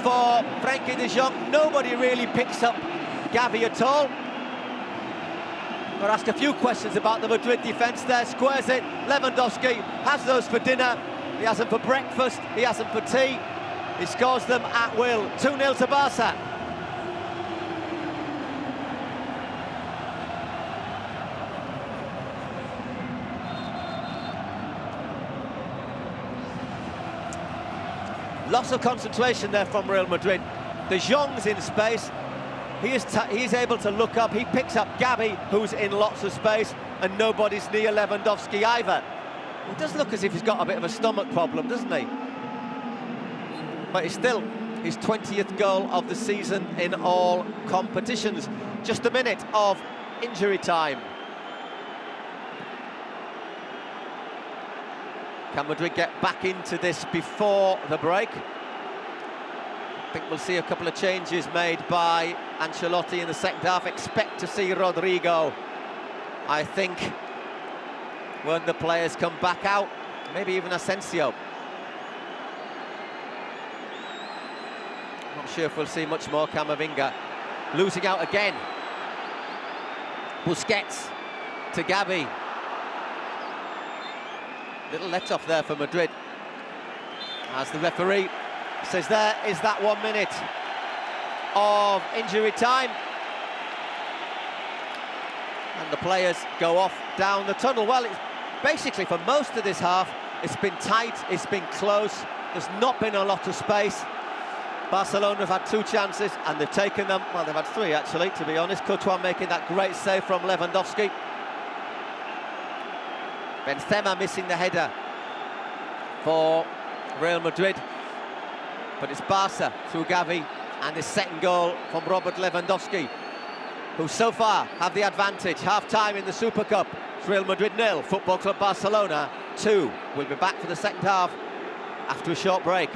for Frenkie de Jong. Nobody really picks up Gavi at all. I'll ask a few questions about the Madrid defence there. Squares it. Lewandowski has those for dinner. He has them for breakfast. He has them for tea. He scores them at will. 2-0 to Barca. Lots of concentration there from Real Madrid. De Jong's in space. He's able to look up. He picks up Gavi, who's in lots of space, and nobody's near Lewandowski either. It does look as if he's got a bit of a stomach problem, doesn't he? But it's still his 20th goal of the season in all competitions. Just a minute of injury time. Can Madrid get back into this before the break? I think we'll see a couple of changes made by Ancelotti in the second half. Expect to see Rodrigo, I think, when the players come back out. Maybe even Asensio. Not sure if we'll see much more. Camavinga losing out again. Busquets to Gavi. Little let-off there for Madrid, as the referee says there is that 1 minute of injury time. And the players go off down the tunnel. Well, it's basically for most of this half, it's been tight, it's been close, there's not been a lot of space. Barcelona have had 2 chances and they've taken them. Well, they've had 3 actually, to be honest. Courtois making that great save from Lewandowski. Benzema missing the header for Real Madrid. But it's Barca through Gavi, and this second goal from Robert Lewandowski, who so far have the advantage. Half-time in the Super Cup. It's Real Madrid 0, Football Club Barcelona 2. We'll be back for the second half after a short break.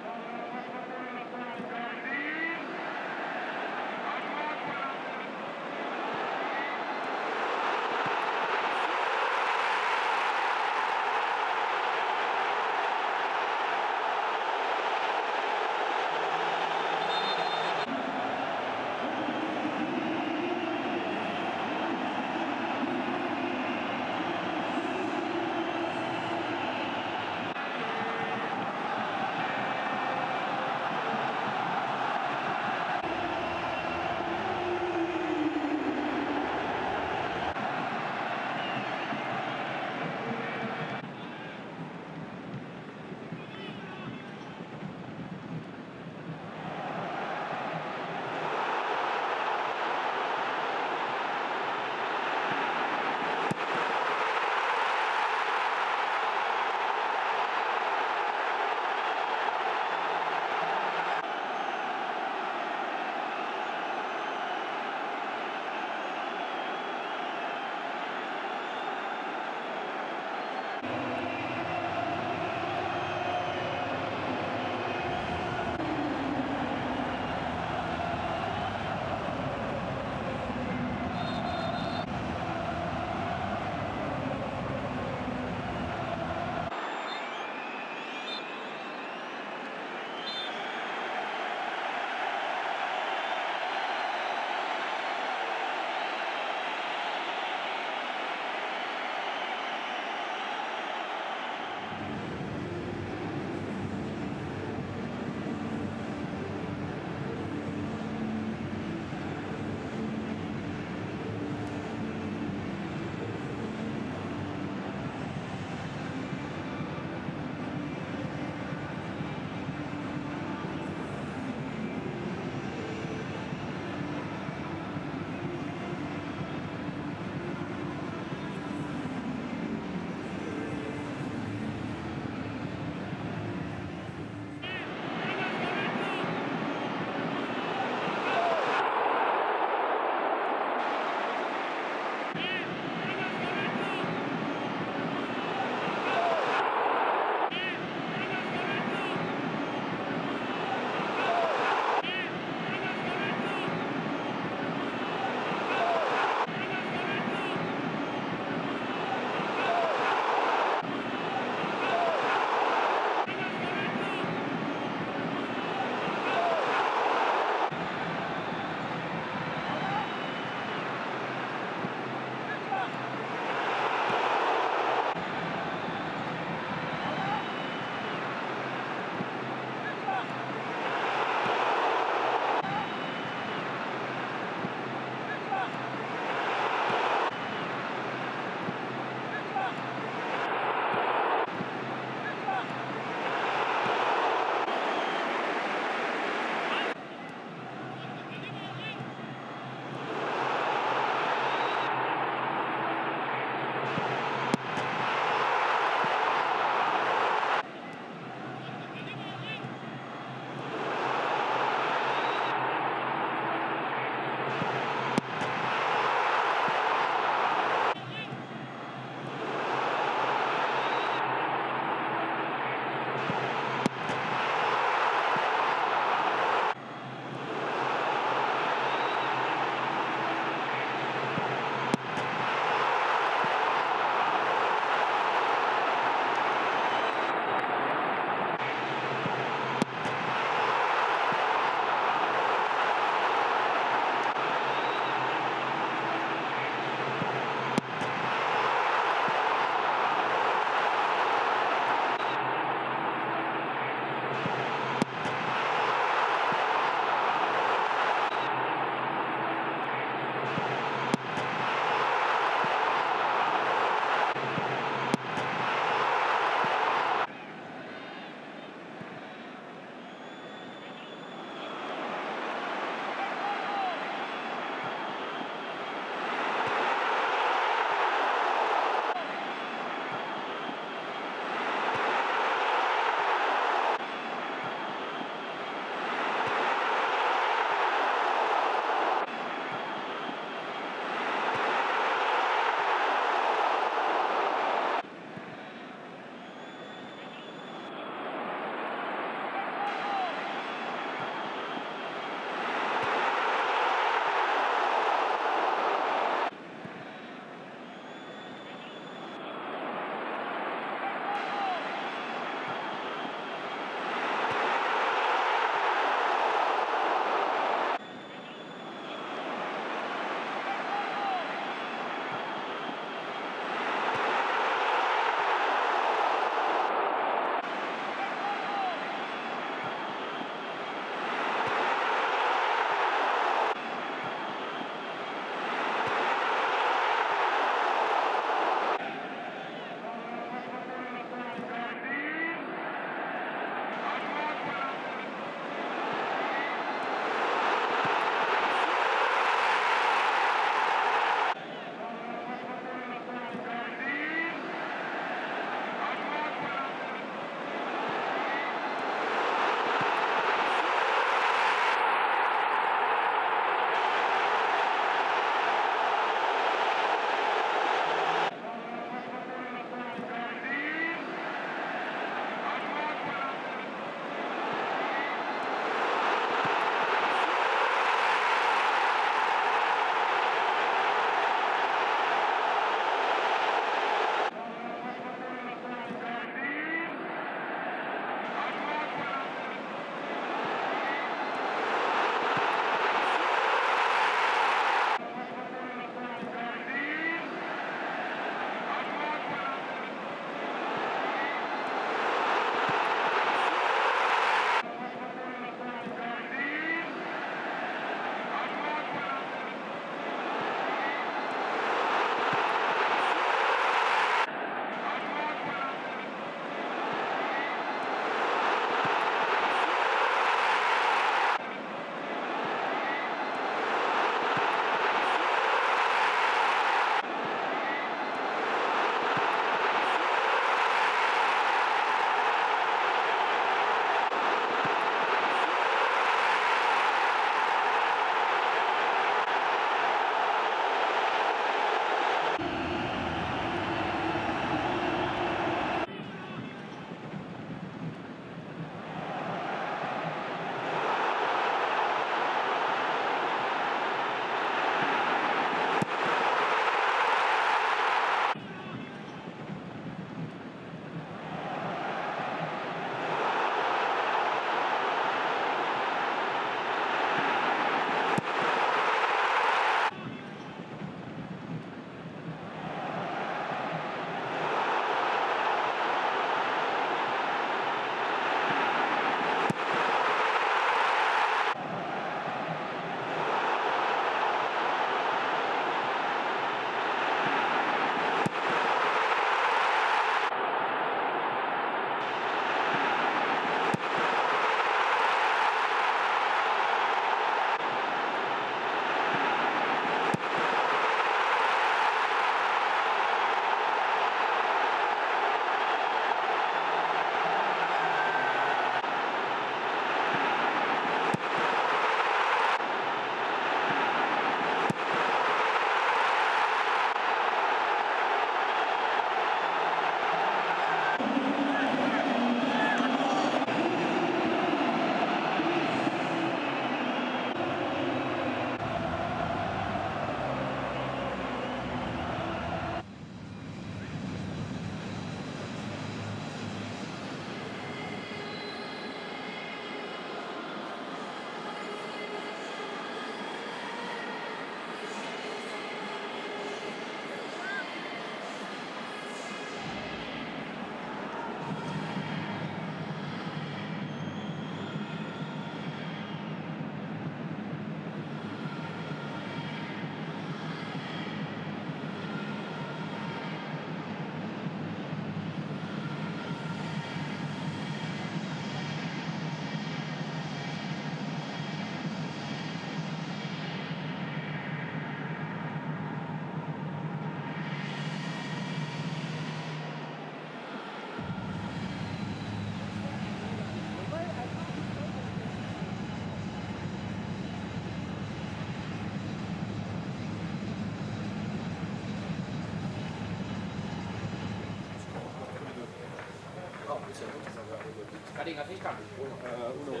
Uno.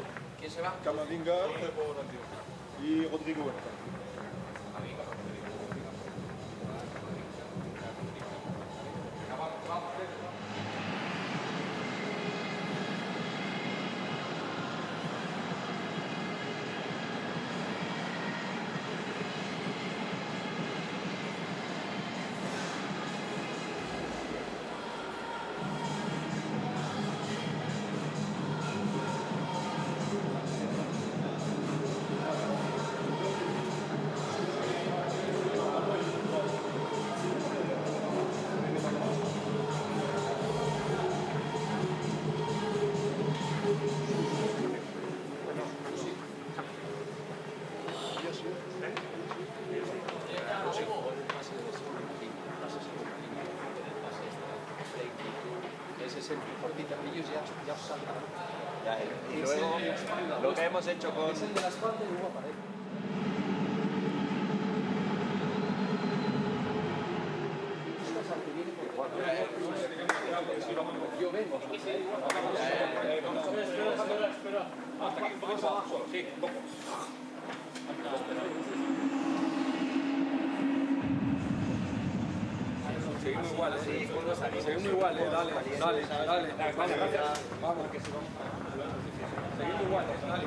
Camavinga y Rodrigo. Ese es el cortita, ellos ya os saltan. Y luego lo que hemos hecho con... Es el de la espalda y luego aparece. Yo vengo. Espera. Hasta aquí, un poco abajo. Sí, un poco. Seguimos igual, seguimos igual, dale. Vamos, que se vamos. Seguimos igual, dale.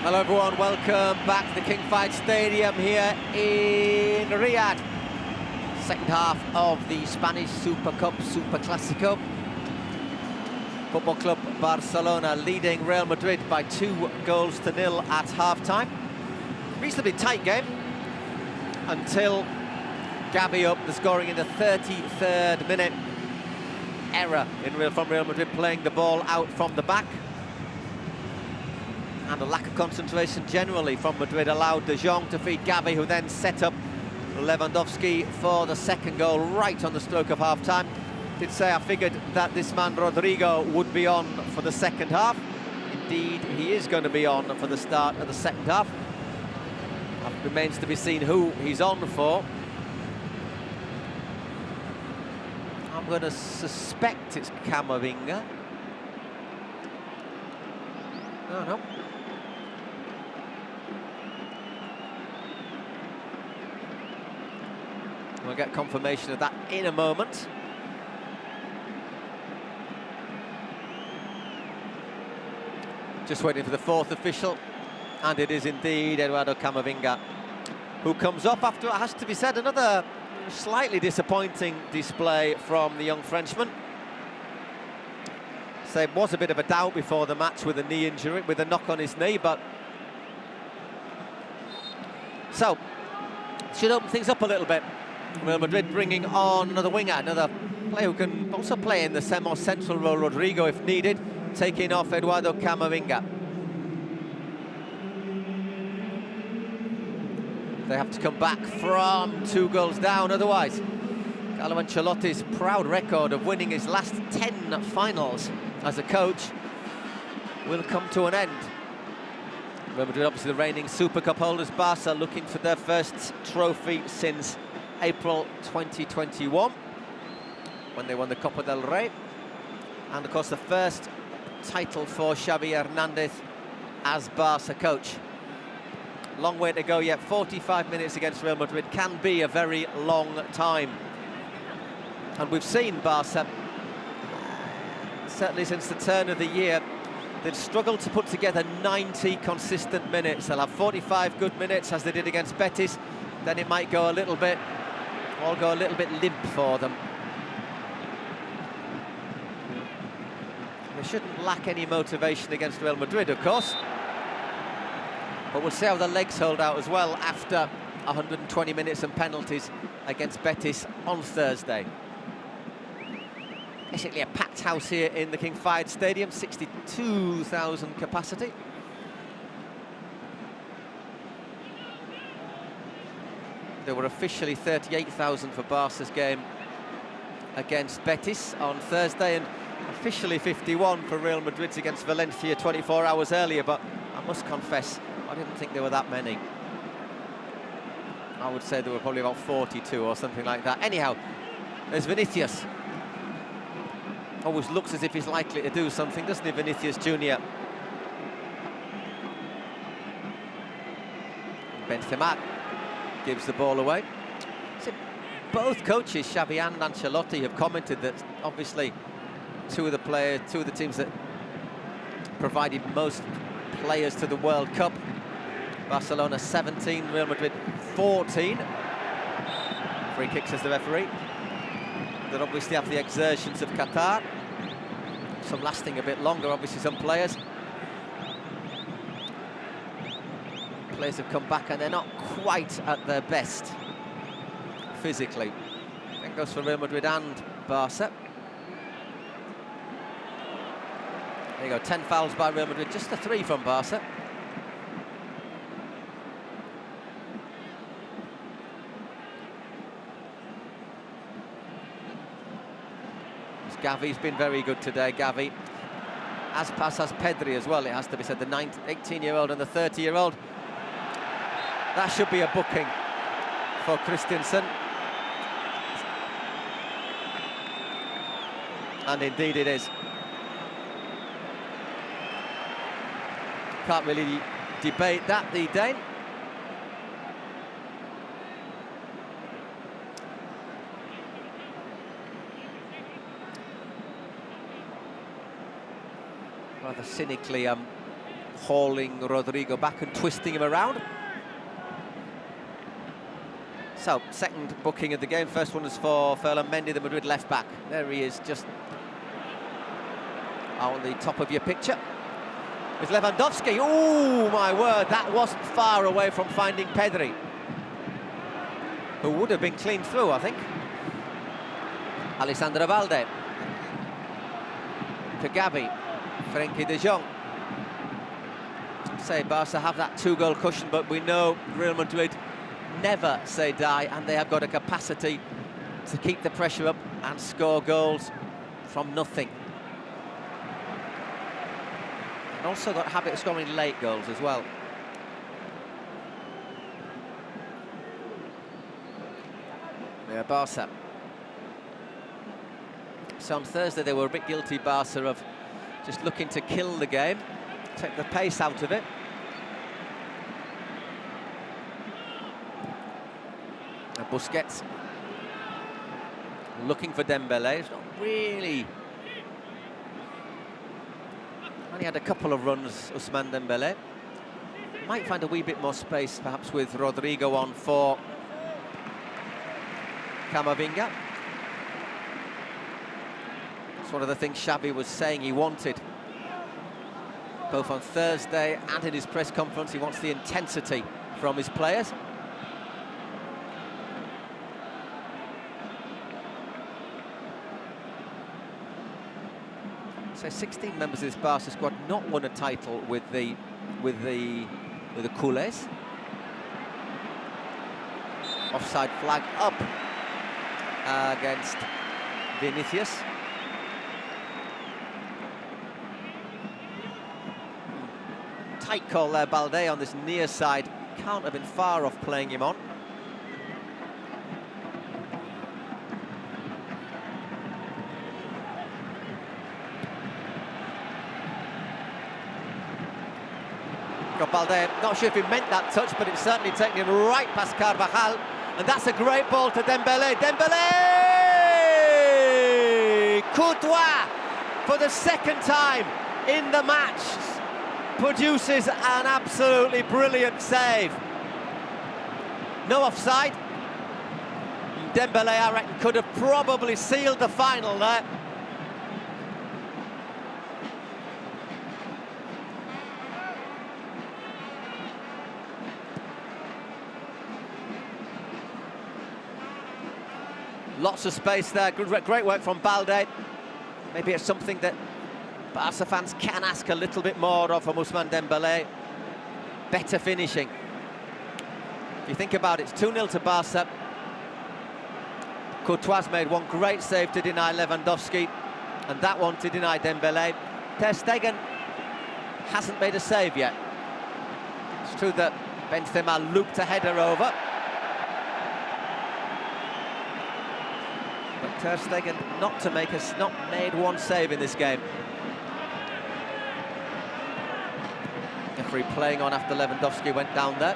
Hello everyone, welcome back to the King Fahd Stadium here in Riyadh. Second half of the Spanish Super Cup, Super Clásico. Football Club Barcelona leading Real Madrid by 2-0 at half-time. Reasonably tight game until Gavi opened the scoring in the 33rd minute. Error from Real Madrid playing the ball out from the back. And a lack of concentration generally from Madrid allowed De Jong to feed Gavi, who then set up Lewandowski for the second goal right on the stroke of half-time. Did say I figured that this man Rodrigo would be on for the second half. Indeed, he is going to be on for the start of the second half. It remains to be seen who he's on for. I'm going to suspect it's Camavinga. No. We'll get confirmation of that in a moment. Just waiting for the fourth official, and it is indeed Eduardo Camavinga who comes off after, it has to be said, another slightly disappointing display from the young Frenchman. So there was a bit of a doubt before the match with a knee injury, with a knock on his knee, but so should open things up a little bit. Real Madrid bringing on another winger, another player who can also play in the semi-central role, Rodrigo, if needed, taking off Eduardo Camavinga. They have to come back from 2 goals down, otherwise Carlo Ancelotti's proud record of winning his last 10 finals as a coach will come to an end. Real Madrid, obviously the reigning Super Cup holders. Barca looking for their first trophy since April 2021, when they won the Copa del Rey. And of course the first title for Xavi Hernandez as Barca coach. Long way to go yet. 45 minutes against Real Madrid can be a very long time. And we've seen Barca, certainly since the turn of the year, they've struggled to put together 90 consistent minutes. They'll have 45 good minutes, as they did against Betis, then it might go a little bit limp for them. They shouldn't lack any motivation against Real Madrid, of course. But we'll see how the legs hold out as well after 120 minutes and penalties against Betis on Thursday. Basically a packed house here in the King Fahd Stadium, 62,000 capacity. There were officially 38,000 for Barca's game against Betis on Thursday, and officially 51 for Real Madrid's against Valencia 24 hours earlier, but I must confess, I didn't think there were that many. I would say there were probably about 42 or something like that. Anyhow, there's Vinicius. Always looks as if he's likely to do something, doesn't he, Vinicius Junior? Benzema gives the ball away. So both coaches, Xavi and Ancelotti, have commented that obviously two of the teams that provided most players to the World Cup, Barcelona 17, Real Madrid 14. Free kicks as the referee. That obviously have the exertions of Qatar. Some lasting a bit longer, obviously some players. Players have come back and they're not quite at their best physically. That goes for Real Madrid and Barca. There you go, 10 fouls by Real Madrid, just the 3 from Barca. Gavi's been very good today, Gavi. As has Pedri as well, it has to be said, the 18-year-old and the 30-year-old. That should be a booking for Christensen. And indeed it is. Can't really debate that, the Dane. Rather cynically hauling Rodrigo back and twisting him around. So, second booking of the game. First one is for Ferland Mendy, the Madrid left-back. There he is, just on the top of your picture. With Lewandowski. Oh, my word, that wasn't far away from finding Pedri, who would have been clean through, I think. Alessandro Balde. To Gavi. Frenkie de Jong. Say Barca have that 2-goal cushion, but we know Real Madrid never say die, and they have got a capacity to keep the pressure up and score goals from nothing. And also got a habit of scoring late goals as well. Yeah, Barca. So on Thursday they were a bit guilty, Barca, of just looking to kill the game, take the pace out of it. And Busquets looking for Dembele. It's not really... Only had a couple of runs, Ousmane Dembele. Might find a wee bit more space, perhaps, with Rodrigo on for Camavinga. It's one of the things Xavi was saying he wanted, both on Thursday and in his press conference. He wants the intensity from his players. So 16 members of this Barca squad not won a title with the Culés. Offside flag up against Vinicius. Tight call there, Balde on this near side. Can't have been far off playing him on. Balde, not sure if he meant that touch, but it's certainly taken him right past Carvajal, and that's a great ball to Dembele. Dembele! Courtois, for the second time in the match, produces an absolutely brilliant save. No offside. Dembele, I reckon, could have probably sealed the final there. Lots of space there. Great work from Balde. Maybe it's something that Barca fans can ask a little bit more of from Ousmane Dembele. Better finishing. If you think about it, it's 2-0 to Barca. Courtois made one great save to deny Lewandowski, and that one to deny Dembele. Ter Stegen hasn't made a save yet. It's true that Benzema looped a header over, but Ter Stegen not made one save in this game. Referee playing on after Lewandowski went down there.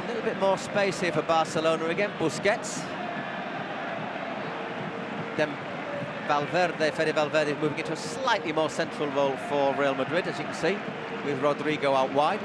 A little bit more space here for Barcelona again. Busquets. Then Fede Valverde moving into a slightly more central role for Real Madrid, as you can see, with Rodrigo out wide.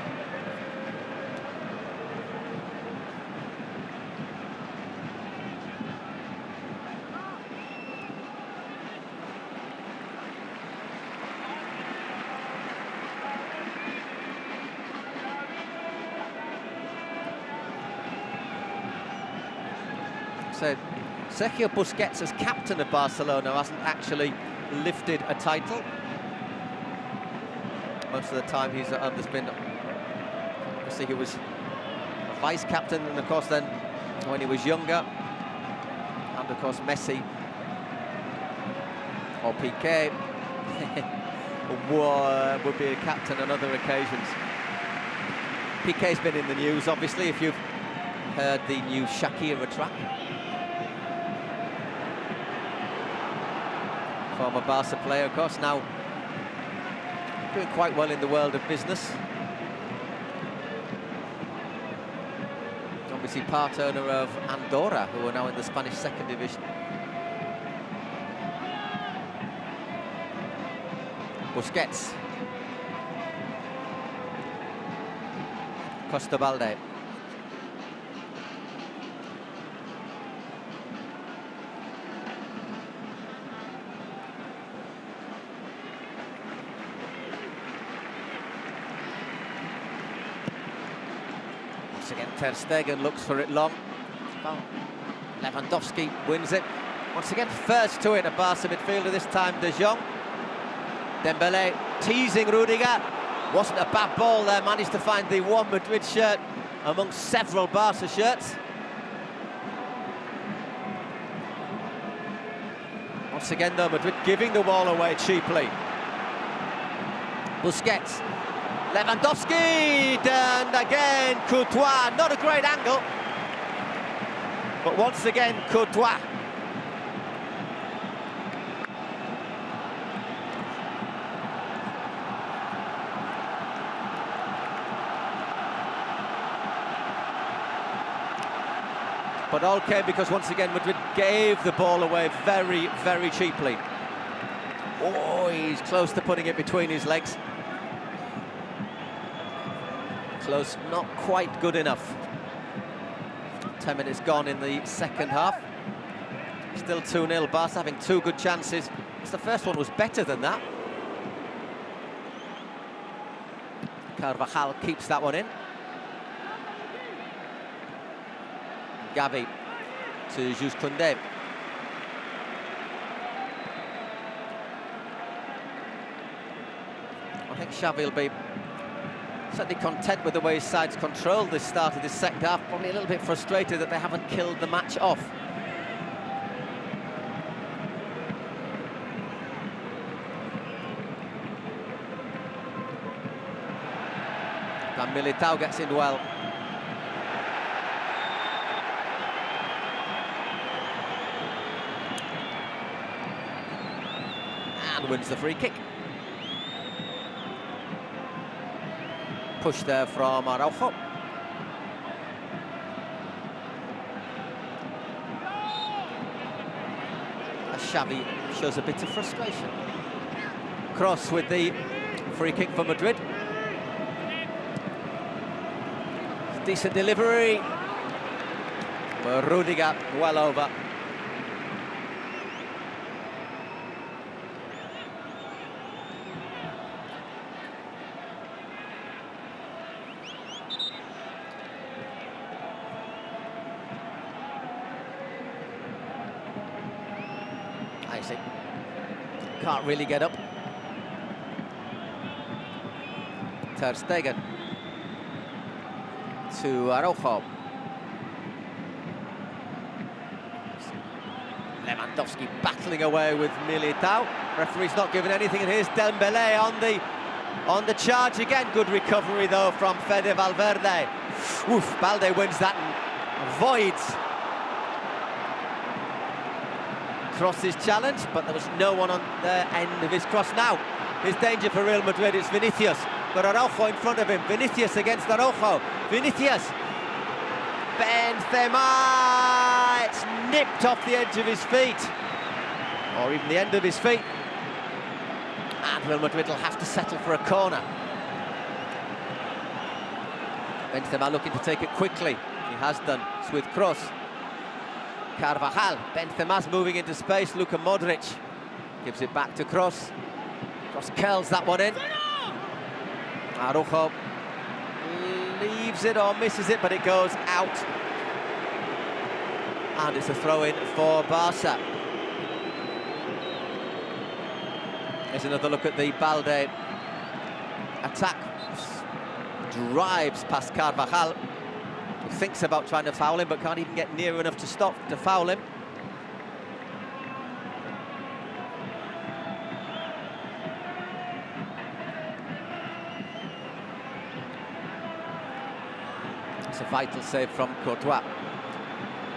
So Sergio Busquets, as captain of Barcelona, hasn't actually lifted a title. Most of the time there's been, obviously he was a vice-captain, and of course then when he was younger, and of course Messi or Piqué would be a captain on other occasions. Piqué's been in the news, obviously, if you've heard the new Shakira track. Former Barca player, of course, now doing quite well in the world of business. Obviously part owner of Andorra, who are now in the Spanish second division. Busquets. Costa Balde. Once again, Ter Stegen looks for it long. Well, Lewandowski wins it. Once again, first to it, a Barca midfielder, this time De Jong. Dembele teasing Rudiger. Wasn't a bad ball there, managed to find the one Madrid shirt amongst several Barca shirts. Once again, though, Madrid giving the ball away cheaply. Busquets. Lewandowski, and again Courtois, not a great angle, but once again Courtois. But all came because once again Madrid gave the ball away very, very cheaply. Oh, he's close to putting it between his legs. Close, not quite good enough. 10 minutes gone in the second half. Still 2-0, Barca having two good chances. The first one was better than that. Carvajal keeps that one in. Gavi to Jules Koundé. I think Xavi will be certainly content with the way his side's controlled this start of this second half. Probably a little bit frustrated that they haven't killed the match off. And Militao gets in well. And wins the free kick. Push there from Araujo. As Xavi shows a bit of frustration. Cross with the free kick for Madrid. Decent delivery. Rudiger well over. Isaac can't really get up. Ter Stegen to Araujo. Lewandowski battling away with Militao. Referee's not giving anything, and here's Dembélé on the charge again. Good recovery though from Fede Valverde. Oof, Balde wins that and avoids Cross's challenge, but there was no one on the end of his cross. Now, there's danger for Real Madrid. It's Vinicius, but Araujo in front of him. Vinicius against Araujo. Vinicius. Benzema. It's nipped off the edge of his feet, or even the end of his feet. And Real Madrid will have to settle for a corner. Benzema looking to take it quickly. He has done. It's with Kroos. Carvajal. Benzema's moving into space. Luka Modric gives it back to Kroos. Kroos curls that one in. Araujo leaves it or misses it, but it goes out. And it's a throw-in for Barca. Here's another look at the Balde attack. Drives past Carvajal, who thinks about trying to foul him, but can't even get near enough to stop to foul him. It's a vital save from Courtois.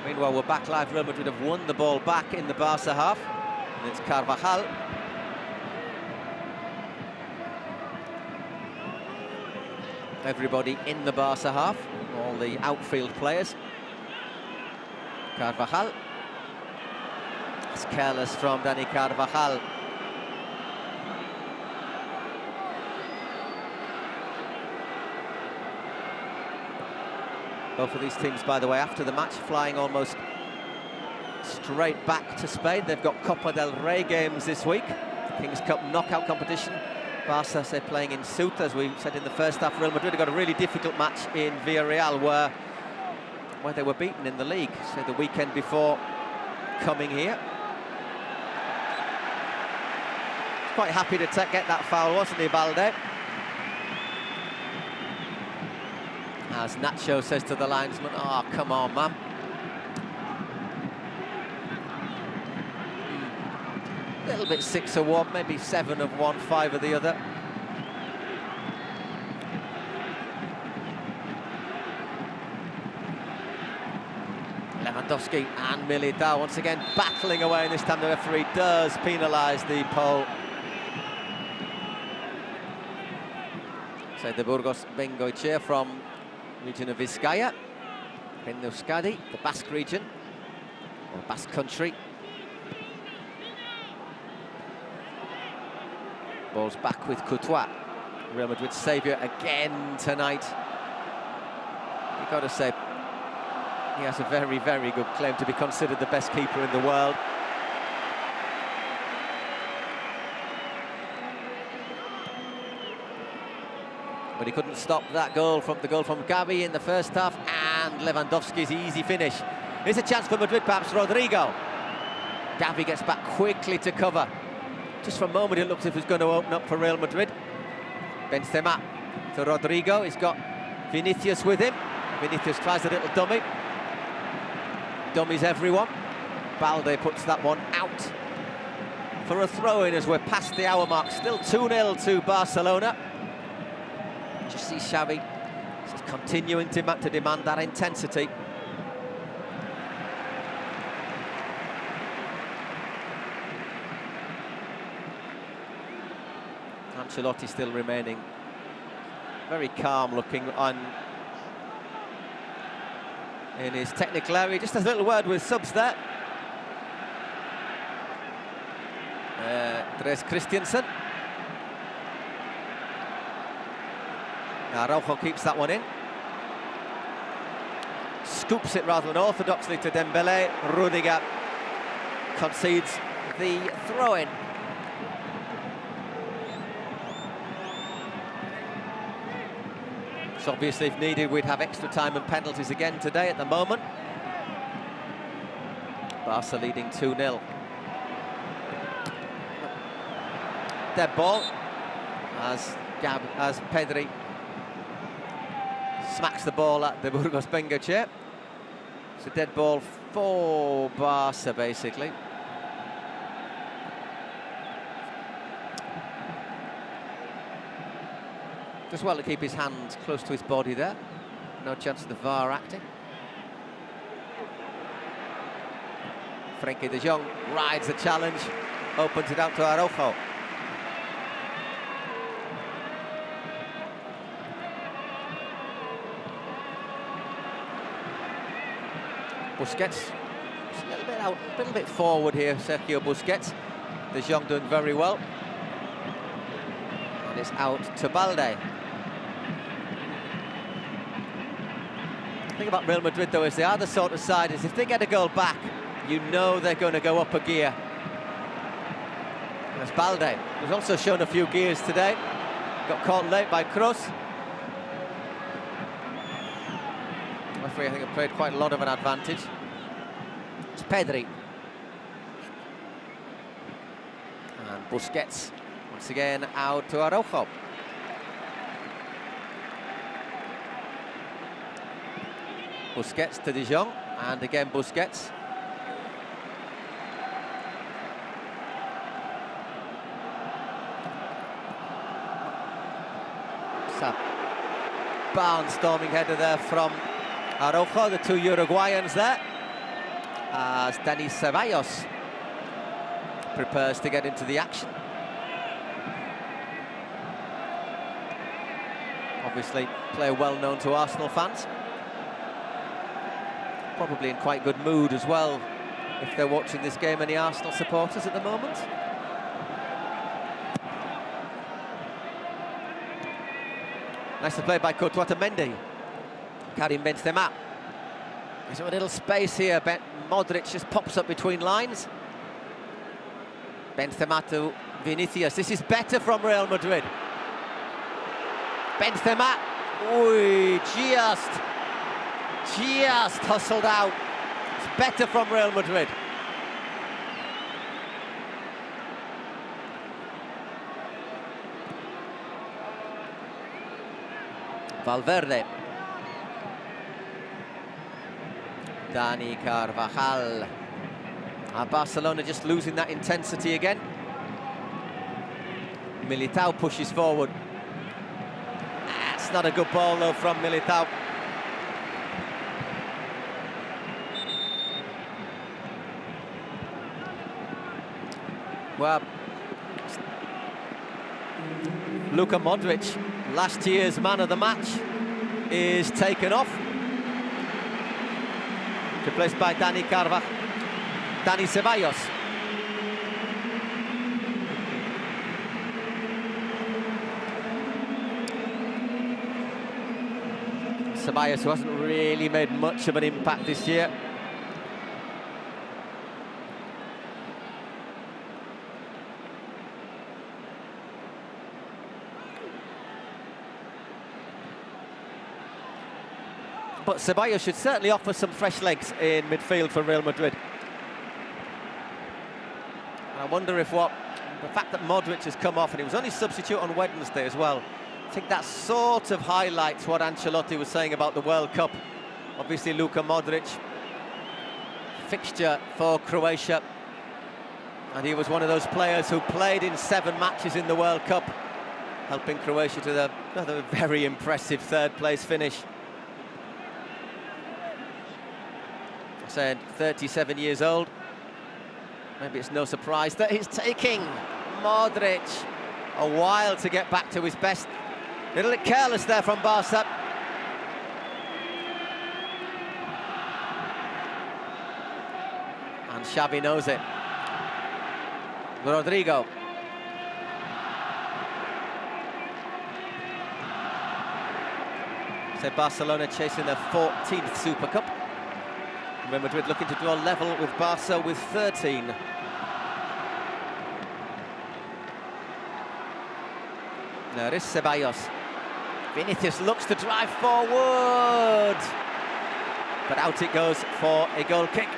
Meanwhile, we're back live. Real Madrid have won the ball back in the Barca half, and it's Carvajal. Everybody in the Barca half, all the outfield players. Carvajal. It's careless from Dani Carvajal. Both of these teams, by the way, after the match, flying almost straight back to Spain. They've got Copa del Rey games this week, King's Cup knockout competition. Barca, say, playing in Ceuta, as we said in the first half. Real Madrid have got a really difficult match in Villarreal, where they were beaten in the league, so the weekend before coming here. Quite happy to get that foul, wasn't he, Balde? As Nacho says to the linesman, "Oh, come on, man." A little bit 6 of one, maybe 7 of one, 5 of the other. Lewandowski and Militao once again battling away, and this time the referee does penalise the Pole. So the Burgos Bengoechea from region of Vizcaya, in Euskadi, the Basque region, or Basque country. Ball's back with Courtois, Real Madrid's saviour again tonight. You've got to say, he has a very, very good claim to be considered the best keeper in the world. But he couldn't stop that goal from Gavi in the first half, and Lewandowski's easy finish. Here's a chance for Madrid, perhaps Rodrigo. Gavi gets back quickly to cover. Just for a moment, it looks as if it's going to open up for Real Madrid. Benzema to Rodrigo. He's got Vinicius with him. Vinicius tries a little dummy. Dummies everyone. Balde puts that one out for a throw-in as we're past the hour mark. Still 2-0 to Barcelona. Just see Xavi just continuing to demand that intensity. Ancelotti still remaining very calm looking on in his technical area. Just a little word with subs there. Dres Christiansen. Araujo keeps that one in. stoops it rather than orthodoxly to Dembele. Rudiger concedes the throw-in. So obviously, if needed, we'd have extra time and penalties again today. At the moment, Barca leading 2-0. Dead ball as Pedri smacks the ball at the Burgos Bengoche. It's a dead ball for Barca, basically. Does well to keep his hands close to his body there. No chance of the VAR acting. Frenkie de Jong rides the challenge, opens it out to Araujo. Busquets, just a little bit out, a little bit forward here, Sergio Busquets. De Jong doing very well. And it's out to Balde. The thing about Real Madrid, though, is they are the sort of side is if they get a goal back, you know they're going to go up a gear. There's Balde, who's also shown a few gears today. Got caught late by Kroos. Referee, I think, have played quite a lot of an advantage. It's Pedri. And Busquets, once again, out to Araujo. Busquets to De Jong, and again Busquets. Barnstorming header there from Araujo, the two Uruguayans there, as Dani Ceballos prepares to get into the action. Obviously, player well known to Arsenal fans. Probably in quite good mood as well, if they're watching this game, any Arsenal supporters at the moment. Nicely played by Courtois to Mendy. Karim Benzema. There's a little space here. Modric just pops up between lines. Benzema to Vinicius. This is better from Real Madrid. Benzema. Ooh, just hustled out. It's better from Real Madrid. Valverde. Dani Carvajal. Barcelona just losing that intensity again. Militao pushes forward. That's not a good ball though from Militao. Well, Luka Modric, last year's man of the match, is taken off. Replaced by Dani Ceballos. Ceballos, who hasn't really made much of an impact this year. But Ceballos should certainly offer some fresh legs in midfield for Real Madrid. I wonder if the fact that Modric has come off, and he was only substitute on Wednesday as well, I think that sort of highlights what Ancelotti was saying about the World Cup. Obviously, Luka Modric, fixture for Croatia, and he was one of those players who played in 7 matches in the World Cup, helping Croatia to another very impressive third-place finish. Said 37 years old. Maybe it's no surprise that he's taking Modric a while to get back to his best. A little bit careless there from Barca. And Xavi knows it. Rodrigo. So Barcelona chasing their 14th Super Cup. Real Madrid looking to draw level with Barca with 13. There is Ceballos. Vinicius looks to drive forward, but out it goes for a goal kick.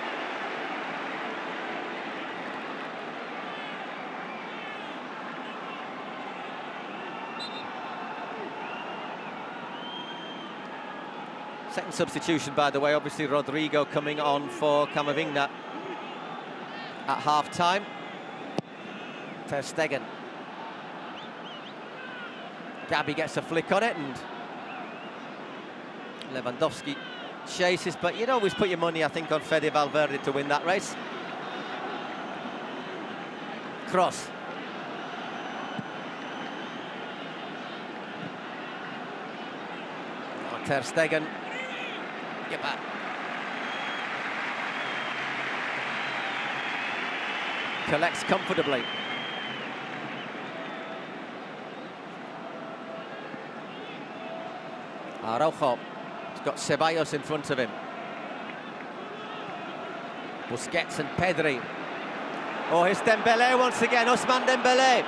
Second substitution, by the way, obviously Rodrigo coming on for Camavinga at half-time. Ter Stegen. Gabi gets a flick on it, and Lewandowski chases, but you'd always put your money, I think, on Fede Valverde to win that race. Cross. Oh, Ter Stegen. Get back. Collects comfortably. Araujo. He's got Ceballos in front of him. Busquets and Pedri. Oh, here's Dembélé once again. Ousmane Dembélé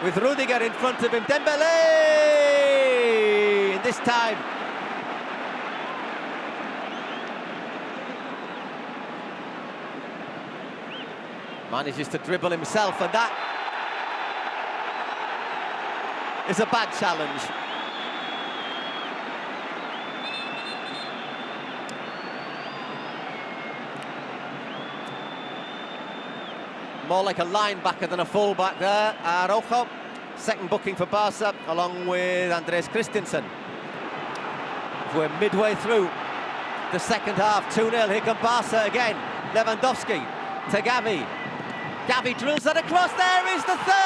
with Rudiger in front of him. Dembélé! And this time manages to dribble himself, and that is a bad challenge. More like a linebacker than a fullback there. Araujo, second booking for Barca, along with Andres Christensen. We're midway through the second half, 2-0. Here comes Barca again. Lewandowski to Gavi. Gavi drills that across. There is the third!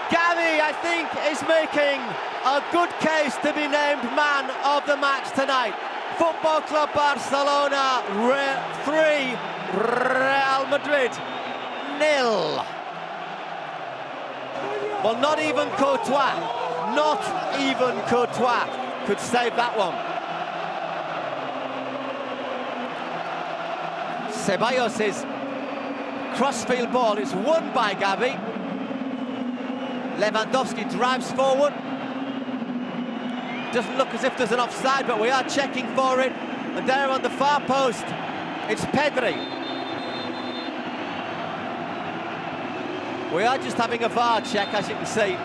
Gavi, I think, is making a good case to be named man of the match tonight. Football Club Barcelona 3, Real Madrid 0. Well, not even Courtois could save that one. Ceballos' crossfield ball is won by Gavi. Lewandowski drives forward. Doesn't look as if there's an offside, but we are checking for it. And there on the far post, it's Pedri. We are just having a VAR check, as you can see.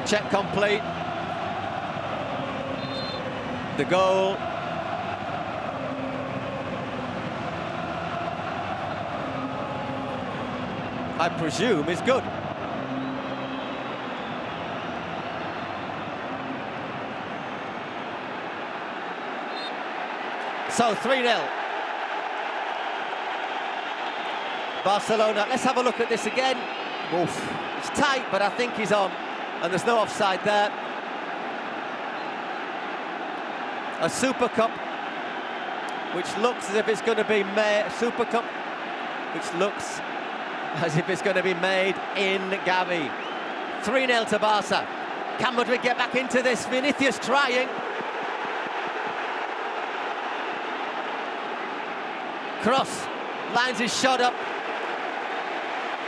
Check complete. The goal. I presume is good. So 3-0. Barcelona, let's have a look at this again. Oof. It's tight, but I think he's on, and there's no offside there. A Super Cup, which looks as if it's going to be made. Super Cup, which looks as if it's going to be made in Gavi. 3-0 to Barca. Can Madrid get back into this? Vinicius trying. Cross, lines his shot up.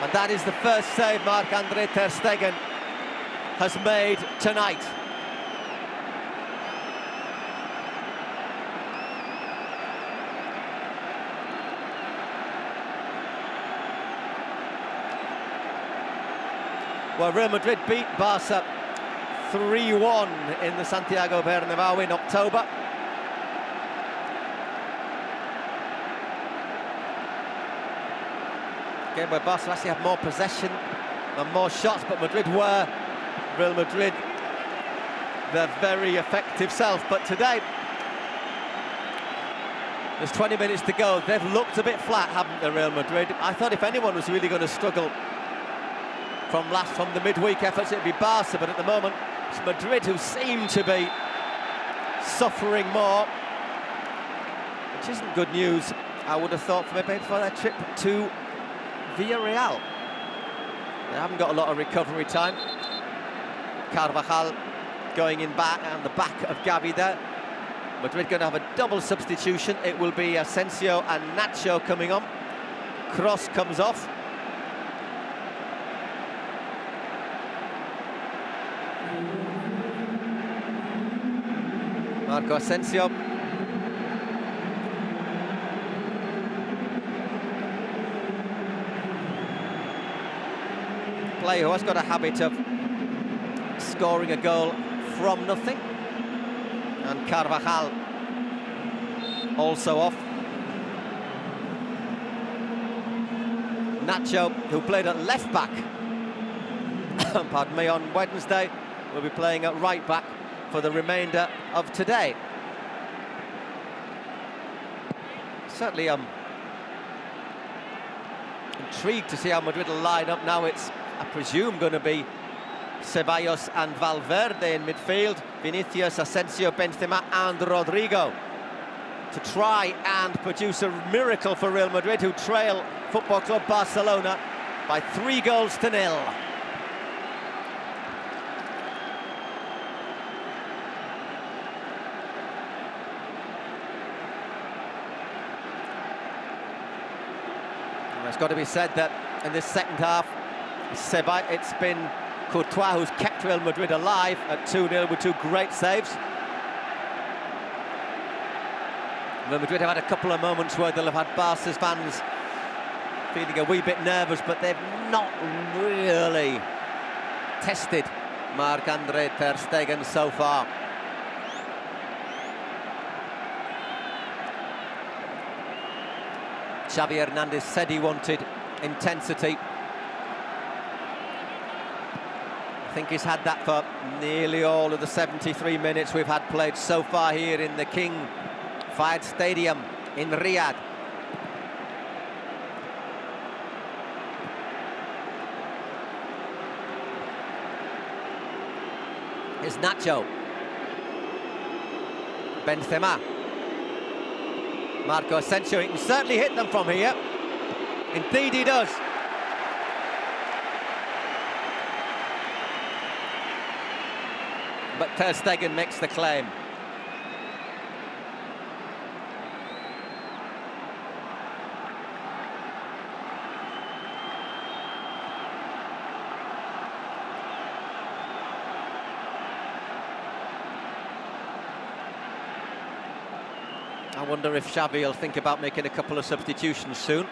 And that is the first save Marc-Andre Ter Stegen has made tonight. Well, Real Madrid beat Barca 3-1 in the Santiago Bernabéu in October. Game where Barca actually had more possession and more shots, but Madrid were Real Madrid, their very effective self. But today, there's 20 minutes to go. They've looked a bit flat, haven't they, Real Madrid? I thought if anyone was really going to struggle from the midweek efforts, it'd be Barca, but at the moment it's Madrid who seem to be suffering more, which isn't good news, I would have thought, for their trip to Villarreal. They haven't got a lot of recovery time. Carvajal going in back, and the back of Gavi there. Madrid going to have a double substitution. It will be Asensio and Nacho coming on. Cross comes off. Marco Asensio. Player who has got a habit of scoring a goal from nothing. And Carvajal also off. Nacho, who played at left back, pardon me, on Wednesday, will be playing at right back for the remainder of today. Certainly intrigued to see how Madrid will line up now. It's, I presume, going to be Ceballos and Valverde in midfield, Vinicius, Asensio, Benzema and Rodrigo, to try and produce a miracle for Real Madrid, who trail Football Club Barcelona by 3-0. It's got to be said that in this second half, it's been Courtois who's kept Real Madrid alive at 2-0 with 2 great saves. Real Madrid have had a couple of moments where they'll have had Barca's fans feeling a wee bit nervous, but they've not really tested Marc-Andre ter Stegen so far. Xavi Hernandez said he wanted intensity. I think he's had that for nearly all of the 73 minutes we've had played so far here in the King Fahd Stadium in Riyadh. Here's Nacho. Benzema. Marco Asensio, he can certainly hit them from here. Indeed he does. But ter Stegen makes the claim. I wonder if Xavi will think about making a couple of substitutions soon.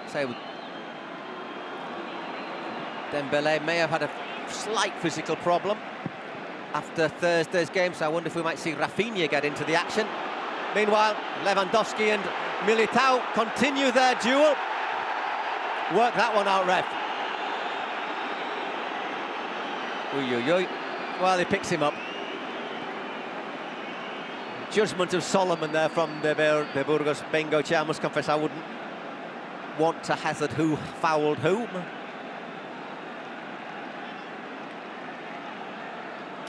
Say, Dembélé may have had a slight physical problem after Thursday's game, so I wonder if we might see Rafinha get into the action. Meanwhile, Lewandowski and Militao continue their duel. Work that one out, ref. Uy, uy, uy. Well, he picks him up. Judgment of Solomon there from De Burgos Bengoche. I must confess I wouldn't want to hazard who fouled whom.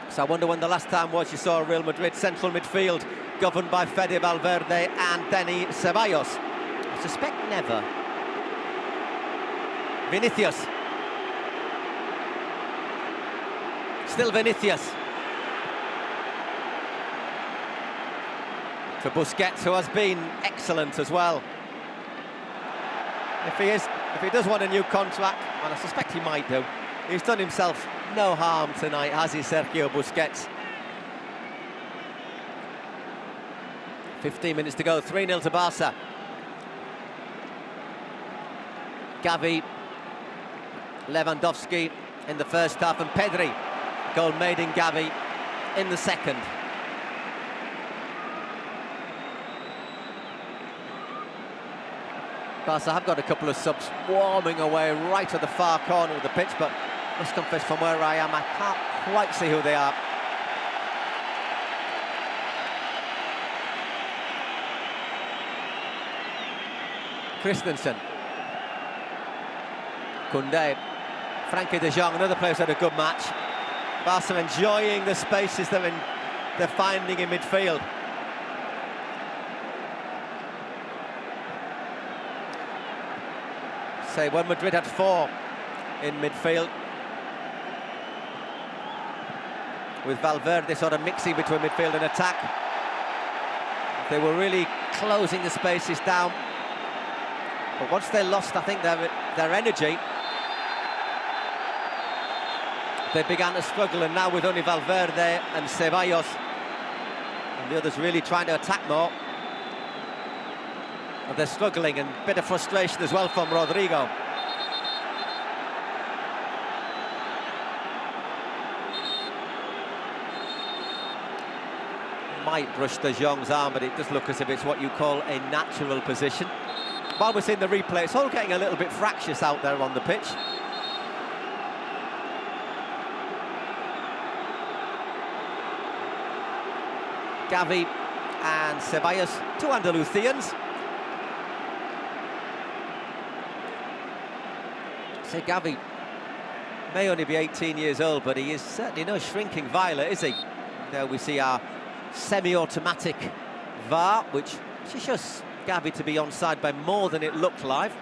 So I wonder when the last time was you saw Real Madrid central midfield governed by Fede Valverde and Dani Ceballos. I suspect never. Vinicius. Still Vinicius. For Busquets, who has been excellent as well. If he does want a new contract, and I suspect he might do, he's done himself no harm tonight, has he, Sergio Busquets? 15 minutes to go, 3-0 to Barca. Gavi, Lewandowski in the first half, and Pedri, goal made in Gavi in the second. Barca have got a couple of subs swarming away right at the far corner of the pitch, but I must confess, from where I am, I can't quite see who they are. Christensen. Koundé. Frankie de Jong, another player who's had a good match. Barca enjoying the spaces they're finding in midfield. Say, when Madrid had 4 in midfield, with Valverde sort of mixing between midfield and attack. They were really closing the spaces down. But once they lost, I think, their energy, they began to struggle, and now with only Valverde and Ceballos and the others really trying to attack more, and they're struggling, and a bit of frustration as well from Rodrigo. Might brush De Jong's arm, but it does look as if it's what you call a natural position. While we're seeing the replay, it's all getting a little bit fractious out there on the pitch. Gavi and Ceballos, two Andalusians. Say Gavi may only be 18 years old, but he is certainly no shrinking violet, is he? There we see our semi-automatic VAR, which shows Gavi to be onside by more than it looked live.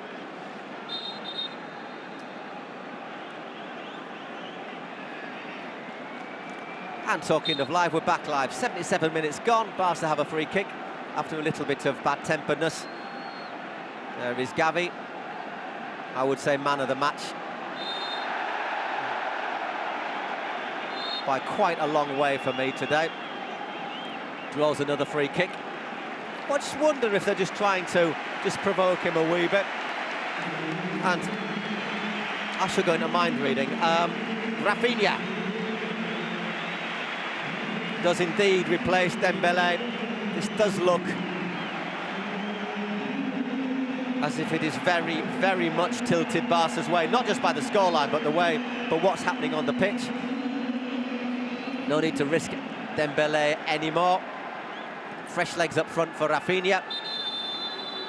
And talking of live, we're back live. 77 minutes gone. Barca have a free kick after a little bit of bad-temperedness. There is Gavi. I would say man of the match. By quite a long way for me today. Draws another free kick. I just wonder if they're just trying to provoke him a wee bit. And I should go into mind reading. Rafinha does indeed replace Dembele. This does look as if it is very, very much tilted Barca's way, not just by the scoreline, but what's happening on the pitch. No need to risk Dembele anymore. Fresh legs up front for Rafinha.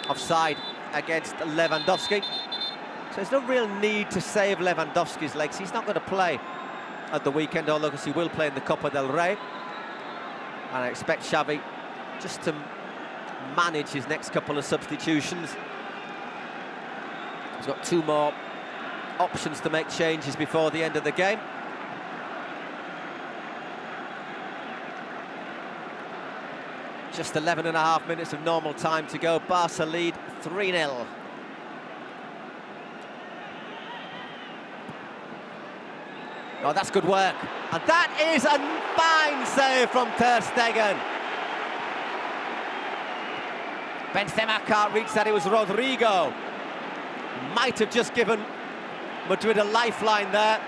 Offside against Lewandowski. So there's no real need to save Lewandowski's legs. He's not going to play at the weekend, although he will play in the Copa del Rey. And I expect Xavi just to manage his next couple of substitutions. He's got two more options to make changes before the end of the game. Just 11.5 minutes of normal time to go. Barca lead 3-0. Oh, that's good work. And that is a fine save from Ter Stegen. Benzema can't reach that, it was Rodrigo. Might have just given Madrid a lifeline there.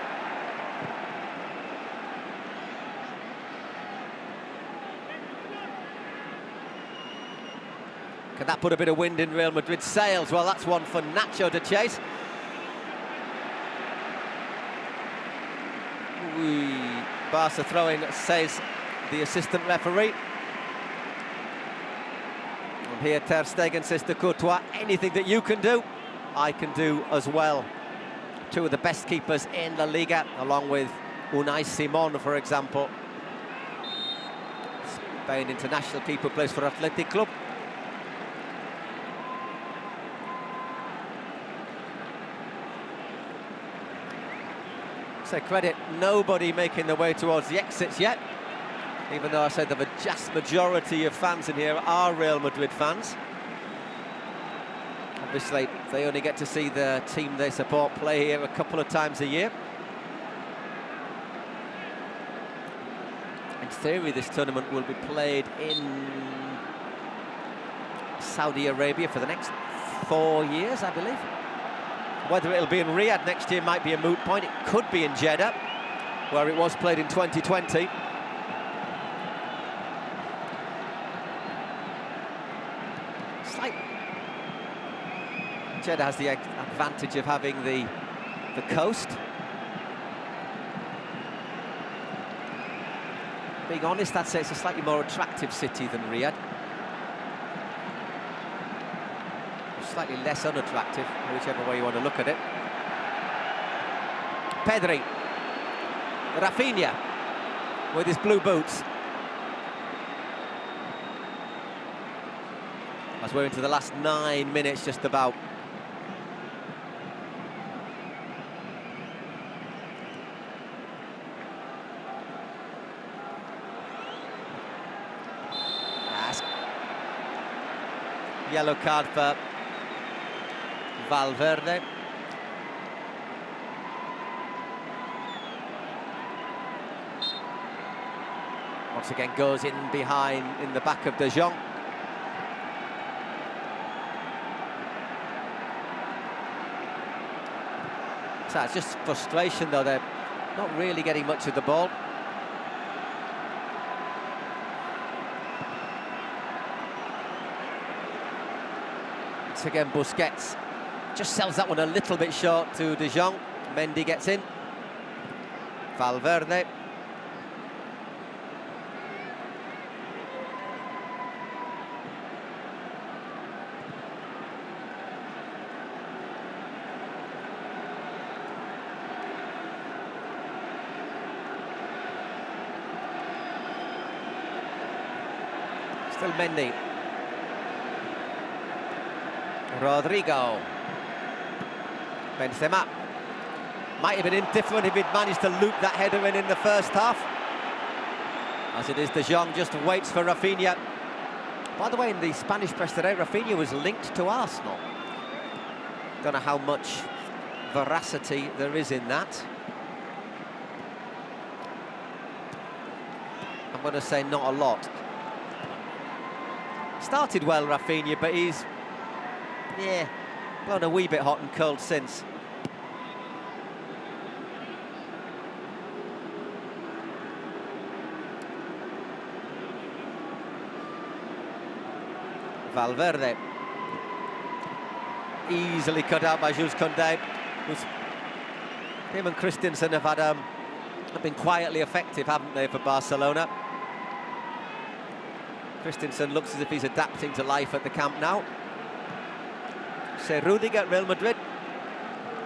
Can that put a bit of wind in Real Madrid's sails? Well, that's one for Nacho to chase. Barca throwing, says the assistant referee. And here Ter Stegen says to Courtois, anything that you can do, I can do as well. Two of the best keepers in La Liga, along with Unai Simon, for example. Spain international keeper, plays for Athletic Club. So credit nobody making their way towards the exits yet, even though I said the vast majority of fans in here are Real Madrid fans. Obviously, they only get to see the team they support play here a couple of times a year. In theory, this tournament will be played in Saudi Arabia for the next 4 years, I believe. Whether it'll be in Riyadh next year might be a moot point. It could be in Jeddah, where it was played in 2020. Jeddah has the advantage of having the coast. Being honest, I'd say it's a slightly more attractive city than Riyadh. Slightly less unattractive, whichever way you want to look at it. Pedri. Rafinha with his blue boots. As we're into the last 9 minutes, just about. Yellow card for Valverde. Once again goes in behind, in the back of De Jong. So it's just frustration, though. They're not really getting much of the ball. Once again, Busquets just sells that one a little bit short to De Jong. Mendy gets in. Valverde. Still Mendy. Rodrigo. Benzema. Might have been indifferent if he'd managed to loop that header in the first half. As it is, De Jong just waits for Rafinha. By the way, in the Spanish press today, Rafinha was linked to Arsenal. Don't know how much veracity there is in that. I'm going to say not a lot. Started well, Rafinha, but he's, blown a wee bit hot and cold since. Valverde. Easily cut out by Jules Koundé. Him and Christensen have been quietly effective, haven't they, for Barcelona? Christensen looks as if he's adapting to life at the Camp Nou. Say Rudiger at Real Madrid,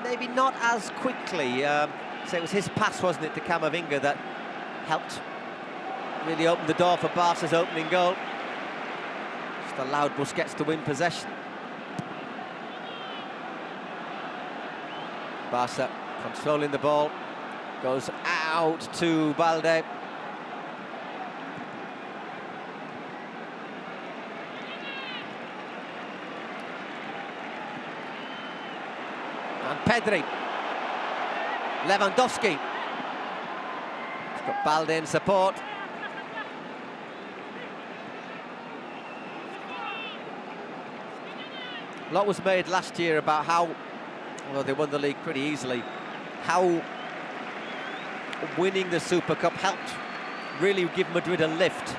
maybe not as quickly. So it was his pass, wasn't it, to Camavinga that helped really open the door for Barca's opening goal. Just allowed Busquets to win possession. Barca controlling the ball, goes out to Balde. And Pedri. Lewandowski. He's got Balde in support. A lot was made last year about how, well, they won the league pretty easily, how winning the Super Cup helped really give Madrid a lift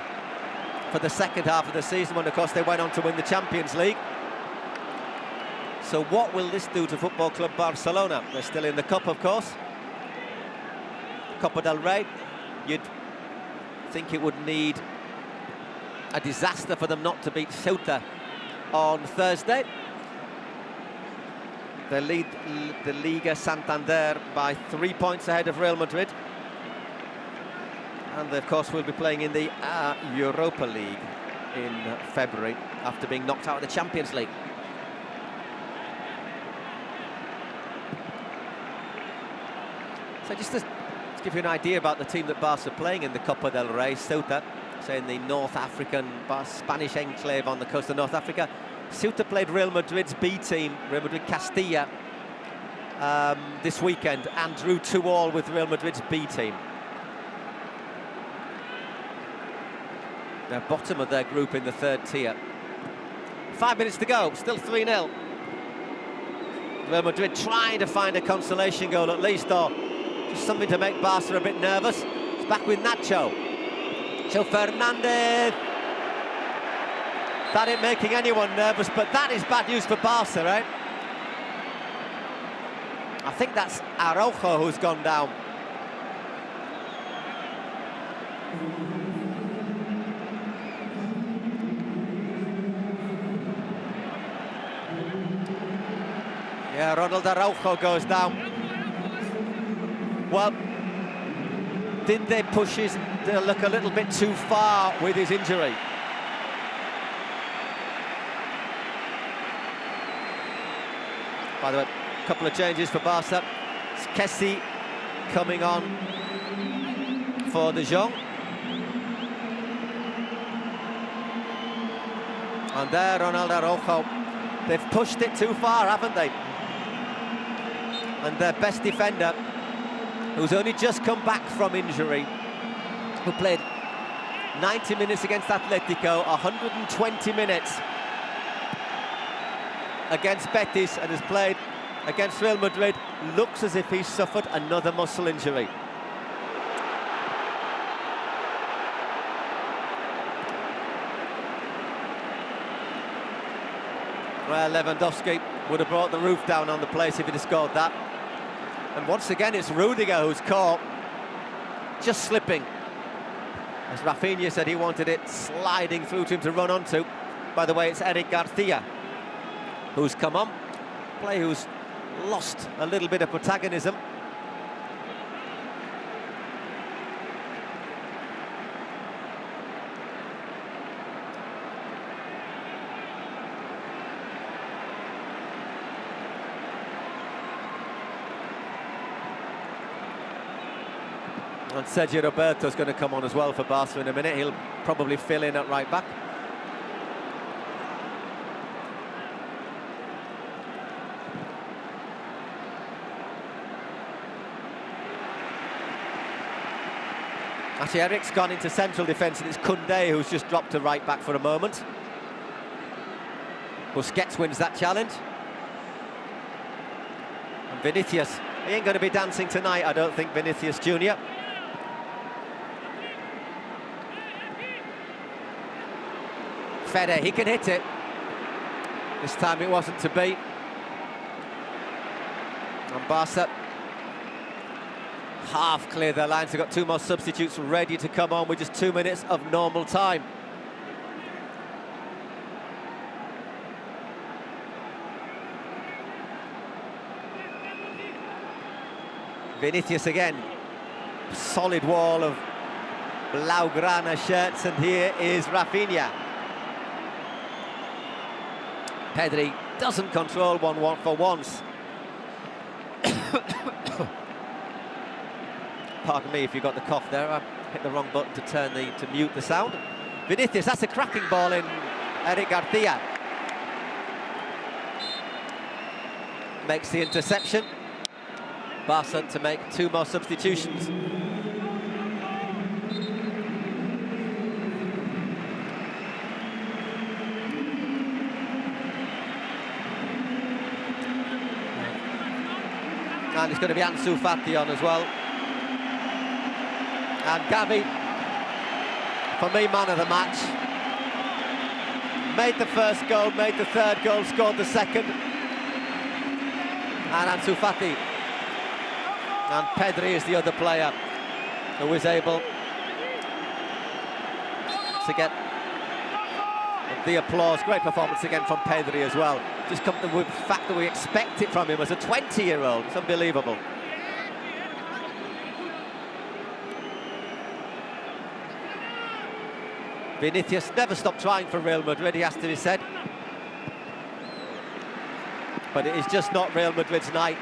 for the second half of the season, when, of course, they went on to win the Champions League. So what will this do to Football Club Barcelona? They're still in the Cup, of course. Copa del Rey. You'd think it would need a disaster for them not to beat Ceuta on Thursday. They lead the Liga Santander by 3 points ahead of Real Madrid. And they, of course, will be playing in the Europa League in February after being knocked out of the Champions League. So just to give you an idea about the team that Barca are playing in the Copa del Rey, Ceuta, so in the North African, Spanish enclave on the coast of North Africa. Ceuta played Real Madrid's B team, Real Madrid Castilla, this weekend, and drew 2-2 with Real Madrid's B team. They're bottom of their group in the third tier. 5 minutes to go, still 3-0. Real Madrid trying to find a consolation goal at least, or just something to make Barca a bit nervous. It's back with Nacho. So Fernandez. That ain't making anyone nervous, but that is bad news for Barca, right? I think that's Araujo who's gone down. Yeah, Ronald Araujo goes down. Well, did they push his luck a little bit too far with his injury? By the way, a couple of changes for Barca. It's Kessie coming on for De Jong. And there, Ronaldo Araujo. They've pushed it too far, haven't they? And their best defender, who's only just come back from injury, who played 90 minutes against Atletico, 120 minutes against Betis, and has played against Real Madrid, looks as if he's suffered another muscle injury. Well, Lewandowski would have brought the roof down on the place if he'd have scored that. And once again, it's Rudiger who's caught, just slipping. As Rafinha said, he wanted it sliding through to him to run onto. By the way, it's Eric Garcia who's come on. Player who's lost a little bit of protagonism. And Sergio Roberto's going to come on as well for Barca in a minute. He'll probably fill in at right back. Actually, Eric's gone into central defence, and it's Koundé who's just dropped to right back for a moment. Busquets wins that challenge. And Vinicius, he ain't going to be dancing tonight, I don't think, Vinicius Junior. Fede, he can hit it. This time it wasn't to be. And Barca half clear their lines. They've got two more substitutes ready to come on with just 2 minutes of normal time. Vinicius again. Solid wall of Blaugrana shirts, and here is Rafinha. Pedri doesn't control 1-1 for once. Pardon me if you got the cough there. I hit the wrong button to mute the sound. Vinicius, that's a cracking ball in. Eric Garcia makes the interception. Barca to make two more substitutions. And it's going to be Ansu Fati on as well. And Gavi, for me, man of the match. Made the first goal, made the third goal, scored the second. And Ansu Fati. And Pedri is the other player who is able to get the applause. Great performance again from Pedri as well. Just come with the fact that we expect it from him as a 20-year-old. It's unbelievable. Vinicius never stopped trying for Real Madrid, he has to be said. But it is just not Real Madrid's night.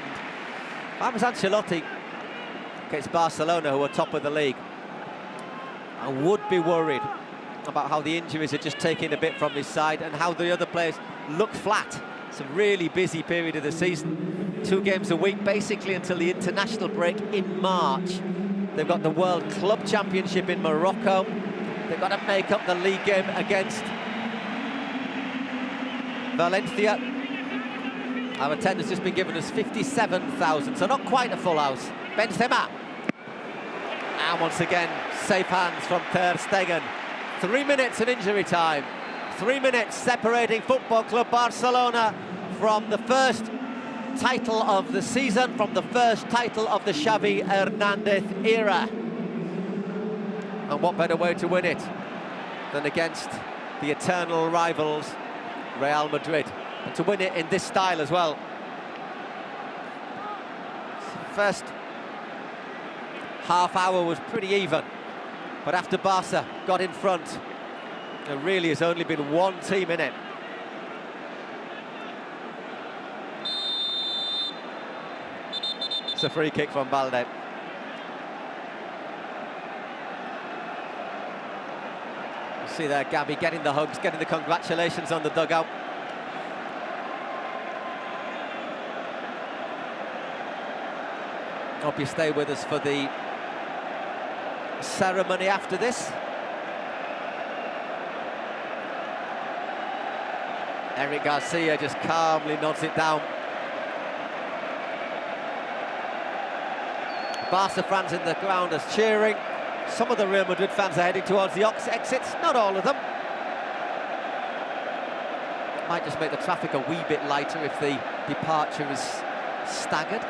If I was Ancelotti against Barcelona, who are top of the league, I would be worried about how the injuries are just taking a bit from his side and how the other players look flat. It's a really busy period of the season. 2 games a week, basically until the international break in March. They've got the World Club Championship in Morocco. They've got to make up the league game against Valencia. Our attendance has just been given us 57,000, so not quite a full house. Benzema. And once again, safe hands from Ter Stegen. 3 minutes of injury time. 3 minutes separating Football Club Barcelona from the first title of the season, from the first title of the Xavi Hernandez era. And what better way to win it than against the eternal rivals, Real Madrid. And to win it in this style as well. First half hour was pretty even, but after Barca got in front, there really has only been one team in it. It's a free kick from Balde. See there, Gabby getting the hugs, getting the congratulations on the dugout. Hope you stay with us for the ceremony after this. Eric Garcia just calmly nods it down. Barca fans in the ground are cheering. Some of the Real Madrid fans are heading towards the exits, not all of them. Might just make the traffic a wee bit lighter if the departure is staggered.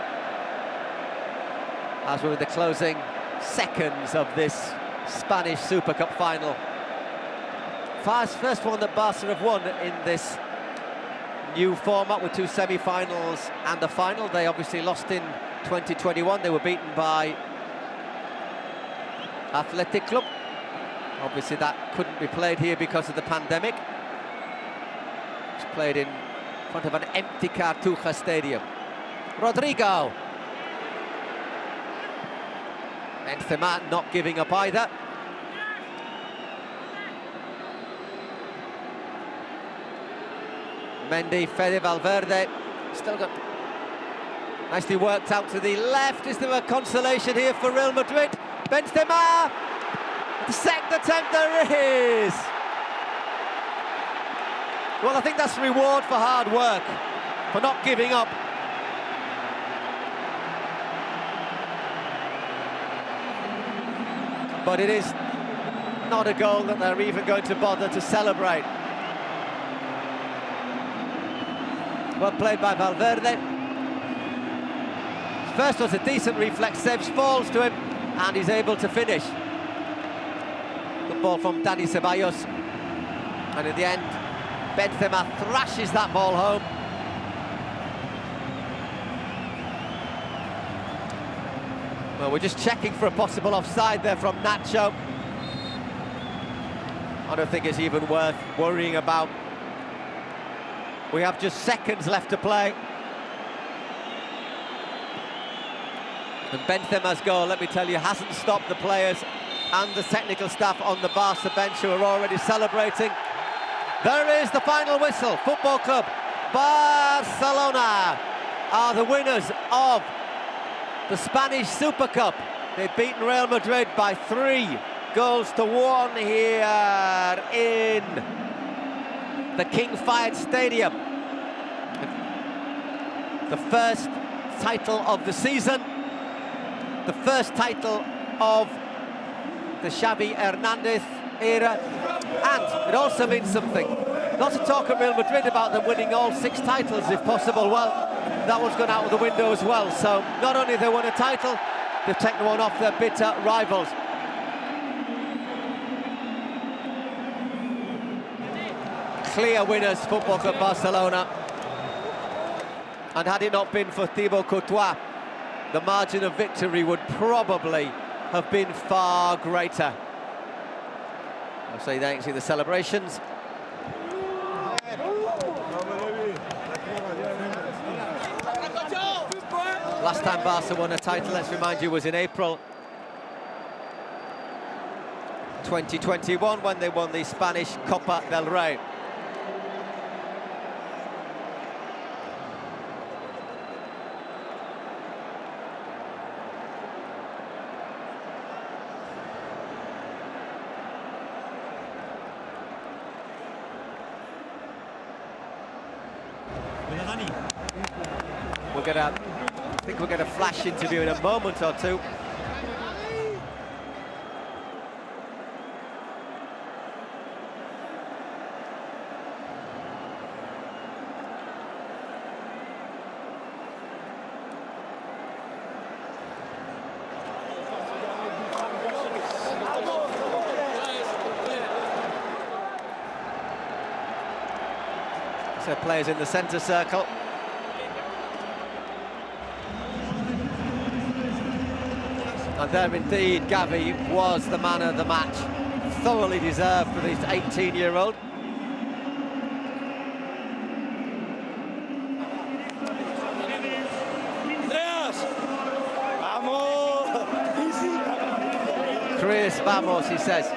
As we're in the closing seconds of this Spanish Super Cup final. First one that Barca have won in this new format with 2 semi-finals and the final. They obviously lost in 2021. They were beaten by Athletic Club. Obviously that couldn't be played here because of the pandemic. It's played in front of an empty Cartuja stadium. Rodrigo. Benzema not giving up either. Mendy, Fede Valverde, still got nicely worked out to the left. Is there a consolation here for Real Madrid? Benzema, the second attempt, there it is. Well, I think that's reward for hard work, for not giving up. But it is not a goal that they're even going to bother to celebrate. Well played by Valverde. First was a decent reflex save, falls to him, and he's able to finish. Good ball from Dani Ceballos. And in the end, Benzema thrashes that ball home. Well, we're just checking for a possible offside there from Nacho. I don't think it's even worth worrying about. We have just seconds left to play. And Benzema's goal, let me tell you, hasn't stopped the players and the technical staff on the Barca bench who are already celebrating. There is the final whistle. Football Club Barcelona are the winners of the Spanish Super Cup. They've beaten Real Madrid by 3-1 here in the King Fahd Stadium. The first title of the season, the first title of the Xavi Hernandez era, and it also means something. Lots of talk at Real Madrid about them winning all 6 titles if possible. Well, that one's gone out of the window as well. So not only have they won a title, they've taken one off their bitter rivals. Clear winners, Football Club Barcelona. And had it not been for Thibaut Courtois, the margin of victory would probably have been far greater. I'll say there, you can see the celebrations. Last time Barca won a title, let's remind you, was in April 2021 when they won the Spanish Copa del Rey. I think we're going to flash interview in a moment or two. So players in the centre circle. And there indeed, Gavi was the man of the match. Thoroughly deserved for this 18-year-old. Chris, vamos, he says.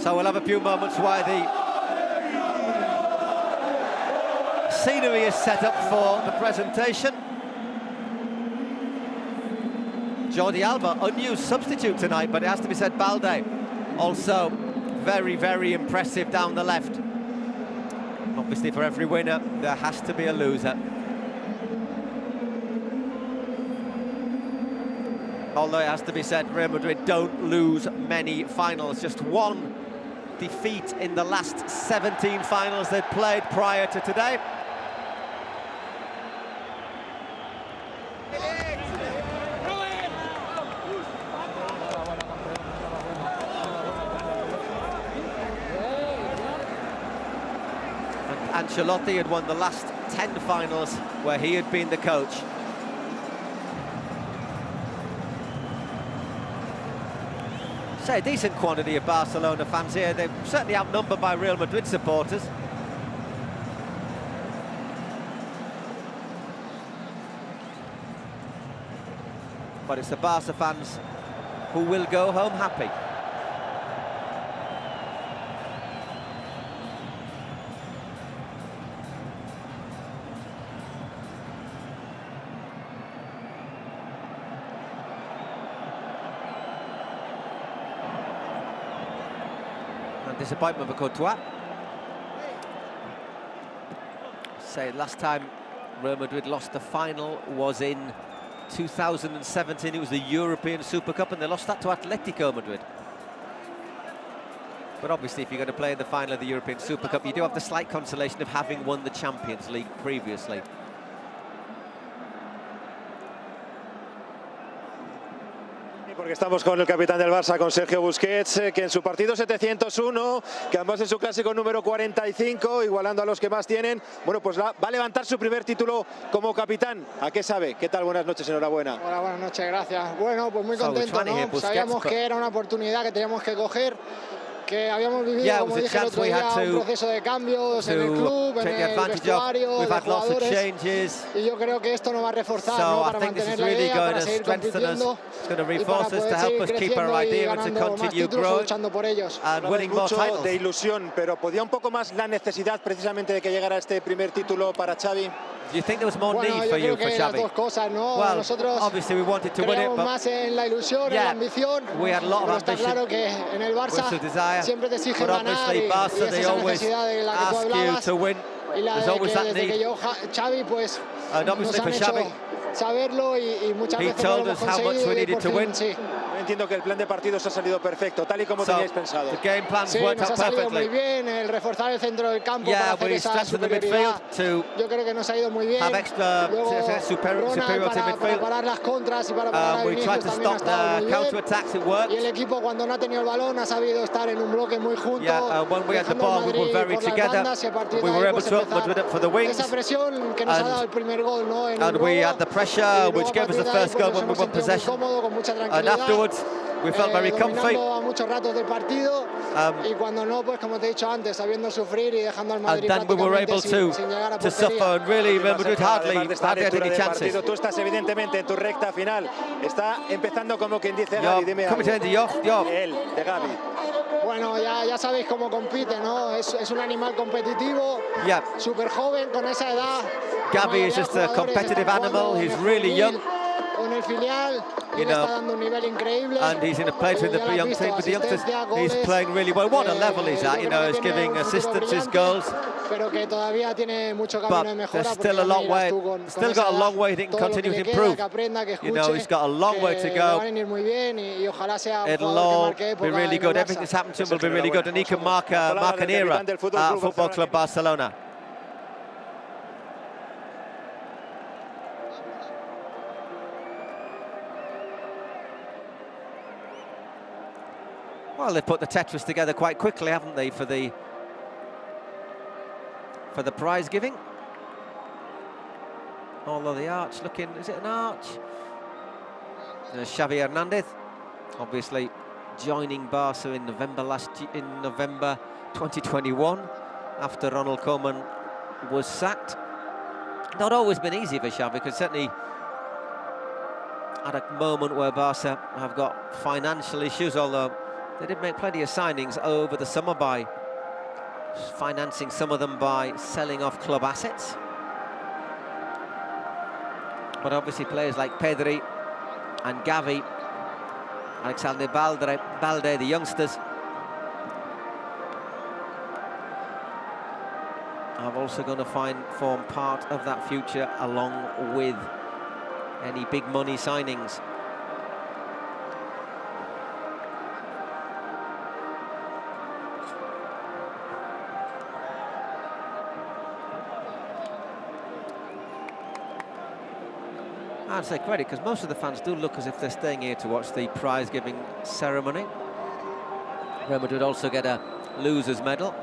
So we'll have a few moments while the scenery is set up for the presentation. Jordi Alba, unused substitute tonight, but it has to be said, Balde also very, very impressive down the left. Obviously, for every winner, there has to be a loser. Although it has to be said, Real Madrid don't lose many finals. Just one defeat in the last 17 finals they'd played prior to today. And Ancelotti had won the last 10 finals where he had been the coach. Say a decent quantity of Barcelona fans here. They're certainly outnumbered by Real Madrid supporters. But it's the Barca fans who will go home happy. Disappointment for Courtois. Say last time Real Madrid lost the final was in 2017. It was the European Super Cup, and they lost that to Atletico Madrid. But obviously, if you're going to play in the final of the European Super Cup, you do have the slight consolation of having won the Champions League previously. Porque estamos con el capitán del Barça, con Sergio Busquets, que en su partido 701, que además en su clásico número 45, igualando a los que más tienen, bueno, pues va a levantar su primer título como capitán. ¿A qué sabe? ¿Qué tal? Buenas noches, enhorabuena. Hola, buenas noches, gracias. Bueno, pues muy contento, ¿no? Sabíamos que era una oportunidad que teníamos que coger, que habíamos vivido, como dije el otro día, un proceso de cambios en el club, en el vestuario, de jugadores, y yo creo que esto nos va a reforzar, ¿no? Para mantener la idea, para seguir compitiendo y para poder seguir creciendo y ganando más títulos o luchando por ellos. Mucho de ilusión, pero ¿podía un poco más la necesidad precisamente de que llegara este primer título para Xavi? Do you think there was more need for you for Xavi? Las dos cosas, ¿no? Well, nosotros obviously we wanted to win it, but más en la ilusión, en la ambición. We had a lot of pero está claro que en el Barça siempre te exigen ganar y esa es esa necesidad de la que tú hablabas y la de que desde que llegó Xavi pues nos han hecho saberlo y muchas veces no lo hemos conseguido y por fin, sí. Entiendo que el plan de partidos ha salido perfecto, tal y como teníais pensado. Sí, nos ha salido muy bien, el reforzar el centro del campo para hacer esa superioridad. Yo creo que nos ha ido muy bien. Luego Ronald para parar las contras y para parar a Vinicius también ha estado muy bien. Y el equipo cuando no ha tenido el balón ha sabido estar en un bloque muy junto, dejando al Madrid por las bandas y a partir de ahí pues empezar esa presión que nos ha dado el primer gol, ¿no? En el which gave us the first goal when we won possession. And afterwards, we felt very comfy. A muchos ratos del partido y cuando no, pues como te he dicho antes, sabiendo sufrir y dejando al Madrid prácticamente sin llegar a portería. And really, Real Madrid hardly had any chances. Tú estás evidentemente en tu recta final. Está empezando como quien dice Gavi, dime algo. Él, de Gavi. Bueno, ya sabéis cómo compite, ¿no? Es un animal competitivo, súper joven, con esa edad. Gavi is just a competitive animal. He's really young. En el filial, está dando un nivel increíble. And he's in a place with the young team, with the youngsters. He's playing really well. What a level he's at, he's giving assistances, goals. Pero que todavía tiene mucho camino de mejora. There's still a long way. Still got a long way he can continue to improve. He's got a long way to go. It'll all be really good. Everything that's happened to him will be really good, and he can mark an era at Football Club Barcelona. Well, they've put the Tetris together quite quickly, haven't they, for the prize giving? Although the arch looking, is it an arch? Xavi Hernandez, obviously joining Barca in November 2021, after Ronald Koeman was sacked. Not always been easy for Xavi, because certainly at a moment where Barca have got financial issues, although They did make plenty of signings over the summer by financing some of them by selling off club assets. But obviously players like Pedri and Gavi, Alexander Balde, the youngsters, are also going to form part of that future, along with any big money signings. I'd say credit, because most of the fans do look as if they're staying here to watch the prize-giving ceremony. Real Madrid also get a loser's medal.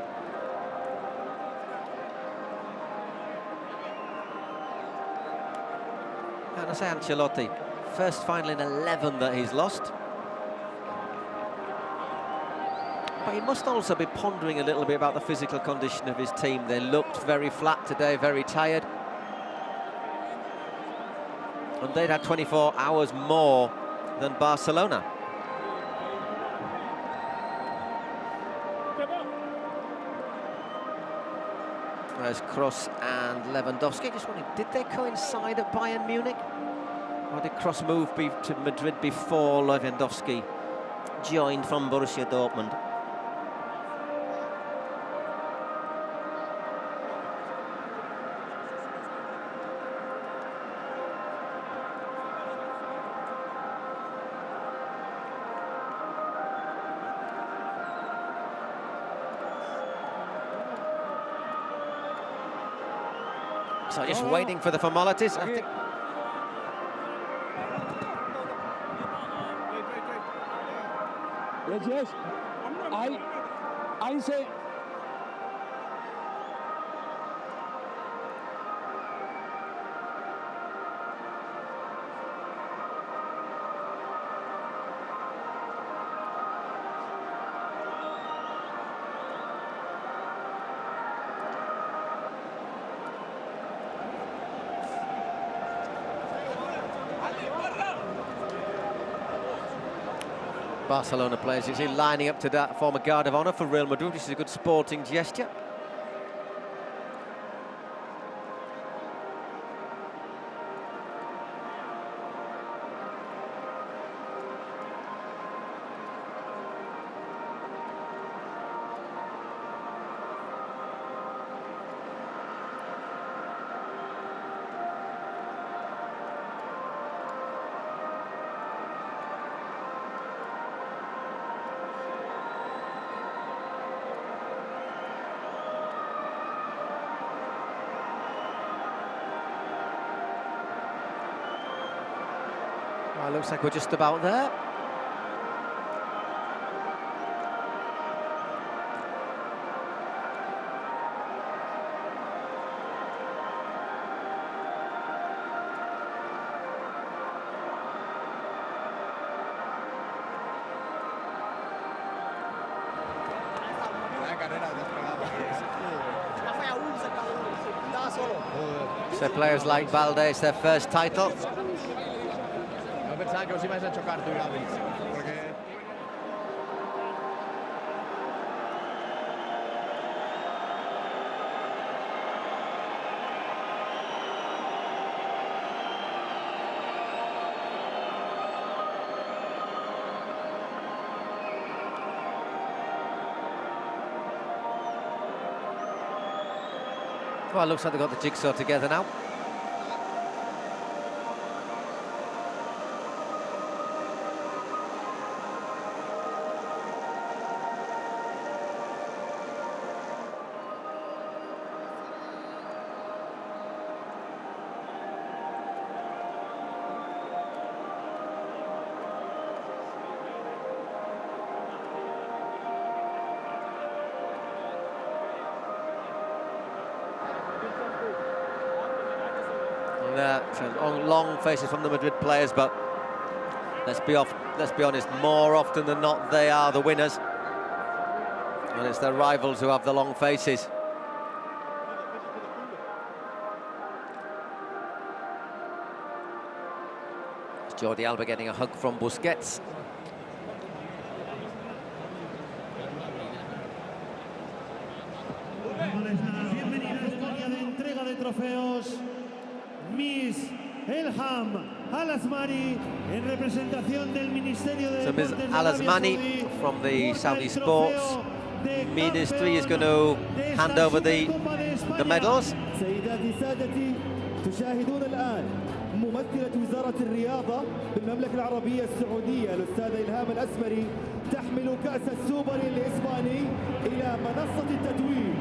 And I say Ancelotti, first final in 11 that he's lost. But he must also be pondering a little bit about the physical condition of his team. They looked very flat today, very tired. And they'd had 24 hours more than Barcelona. There's Kroos and Lewandowski. Just wondering, did they coincide at Bayern Munich? Or did Kroos move to Madrid before Lewandowski joined from Borussia Dortmund? So just waiting for the formalities. I think. Yes. I say. Barcelona players, you see, lining up to that form a guard of honour for Real Madrid, which is a good sporting gesture. Well, looks like we're just about there. So players like Balde, it's their first title. Pensaba que os ibais a chocar tú y Gavi, porque... Well, it looks like they've got the jigsaw together now. Long faces from the Madrid players, but let's be honest, more often than not, they are the winners. And it's their rivals who have the long faces. It's Jordi Alba getting a hug from Busquets. trofeos, Miss Elham Al-Asmani, en representación del Ministerio de So Ms. Deportes de Al-Asmani Arabia Saudí, from the Saudi el Sports trofeo de Ministry is going campeón to de hand esta over the Supercopa de España. medals. سيداتي سادتي تشاهدون الآن ممثلة وزارة الرياضة بالمملكة العربية السعودية الأستاذة إلهام الأسمري تحمل كأس السوبر الإسباني إلى منصة التتويج.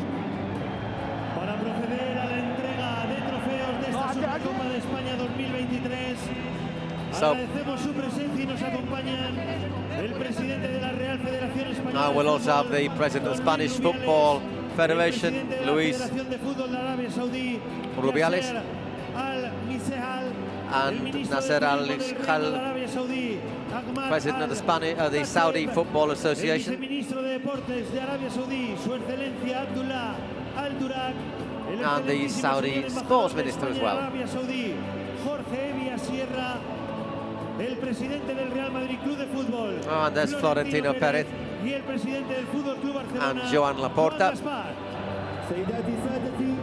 Para proceder a la entrega de trofeos de esta Supercopa de España 2023, agradecemos su presencia y nos acompañan el presidente de la Real Federación Española. Now we'll also have the president of the Spanish Football Federation, Luis Rubiales, and Nasser Al-Khal, president of the Saudi Football Association, and the Saudi Sports Minister as well. El presidente del Real Madrid Club de Fútbol. Oh, and there's Florentino Perez Y el presidente del Fútbol Club Barcelona. and Joan Laporta. سيداتي سادتي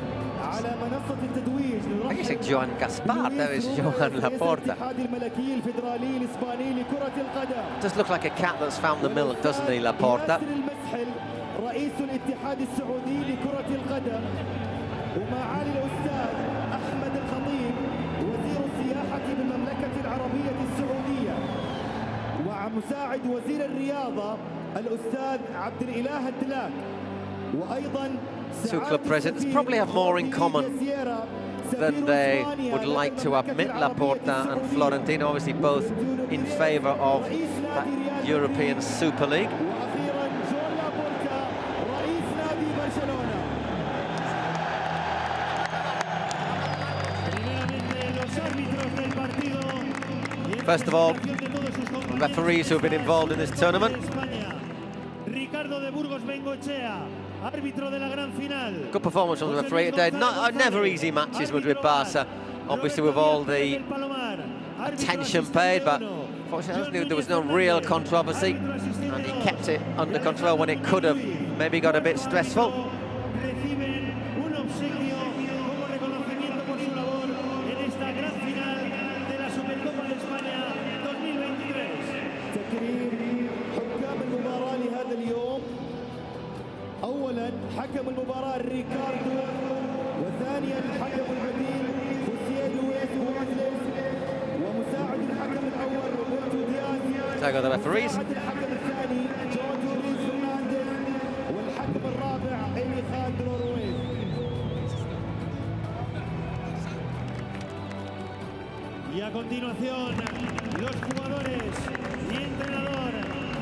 على منصة التتويج I guess like Joan Gaspar, there is Joan Laporta. الاتحاد الملكي الفيدرالي الإسباني لكرة القدم. Does look like a cat that's found the milk, doesn't he, Laporta? ياسر المسحل رئيس الاتحاد السعودي لكرة القدم، ومعالي الأستاذ أحمد الخطيب وزير السياحة بالمملكة العربية السعودية، ومساعد وزير الرياضة الأستاذ عبد الإله الدلاك، وأيضا Two club presidents probably have more in common than they would like to admit. Laporta and Florentino, obviously both in favour of that European Super League. وأخيرا جون لابورتا رئيس نادي برشلونة. First of all, referees who have been involved in this tournament. Good performance from the referee today. Never easy matches with Barca, obviously with all the attention paid, but fortunately there was no real controversy and he kept it under control when it could have maybe got a bit stressful. أولاً حكم المباراة ريكاردو، وثانياً الحكم البديل خوسيه لويس ومجلس، ومساعد الحكم الأول روبرتو دياز، So go the referees. الحكم الثاني جورج لويس فرنانديز، والحكم الرابع إليخاندرو رويز. Y a continuación, los jugadores y entrenador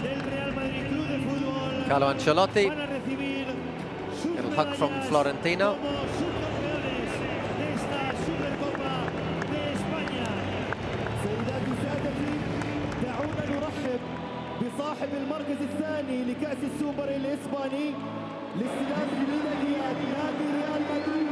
del Real Madrid Club de Fútbol Carlo Ancelotti, van a recibir little hug from Florentino. como subcampeones de esta Supercopa de España. سيداتي سادتي دعونا نرحب بصاحب المركز الثاني لكأس السوبر الإسباني لاستلام الميداليات نادي ريال مدريد.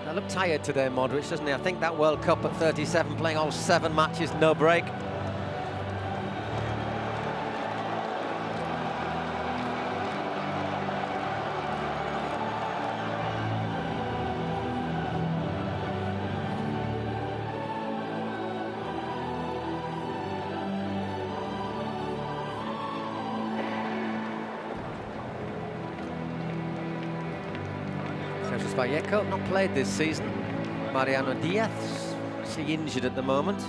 I look tired today, Modric, doesn't he? I think that World Cup at 37, playing all 7 matches, no break. Vallejo not played this season. Mariano Diaz actually injured at the moment.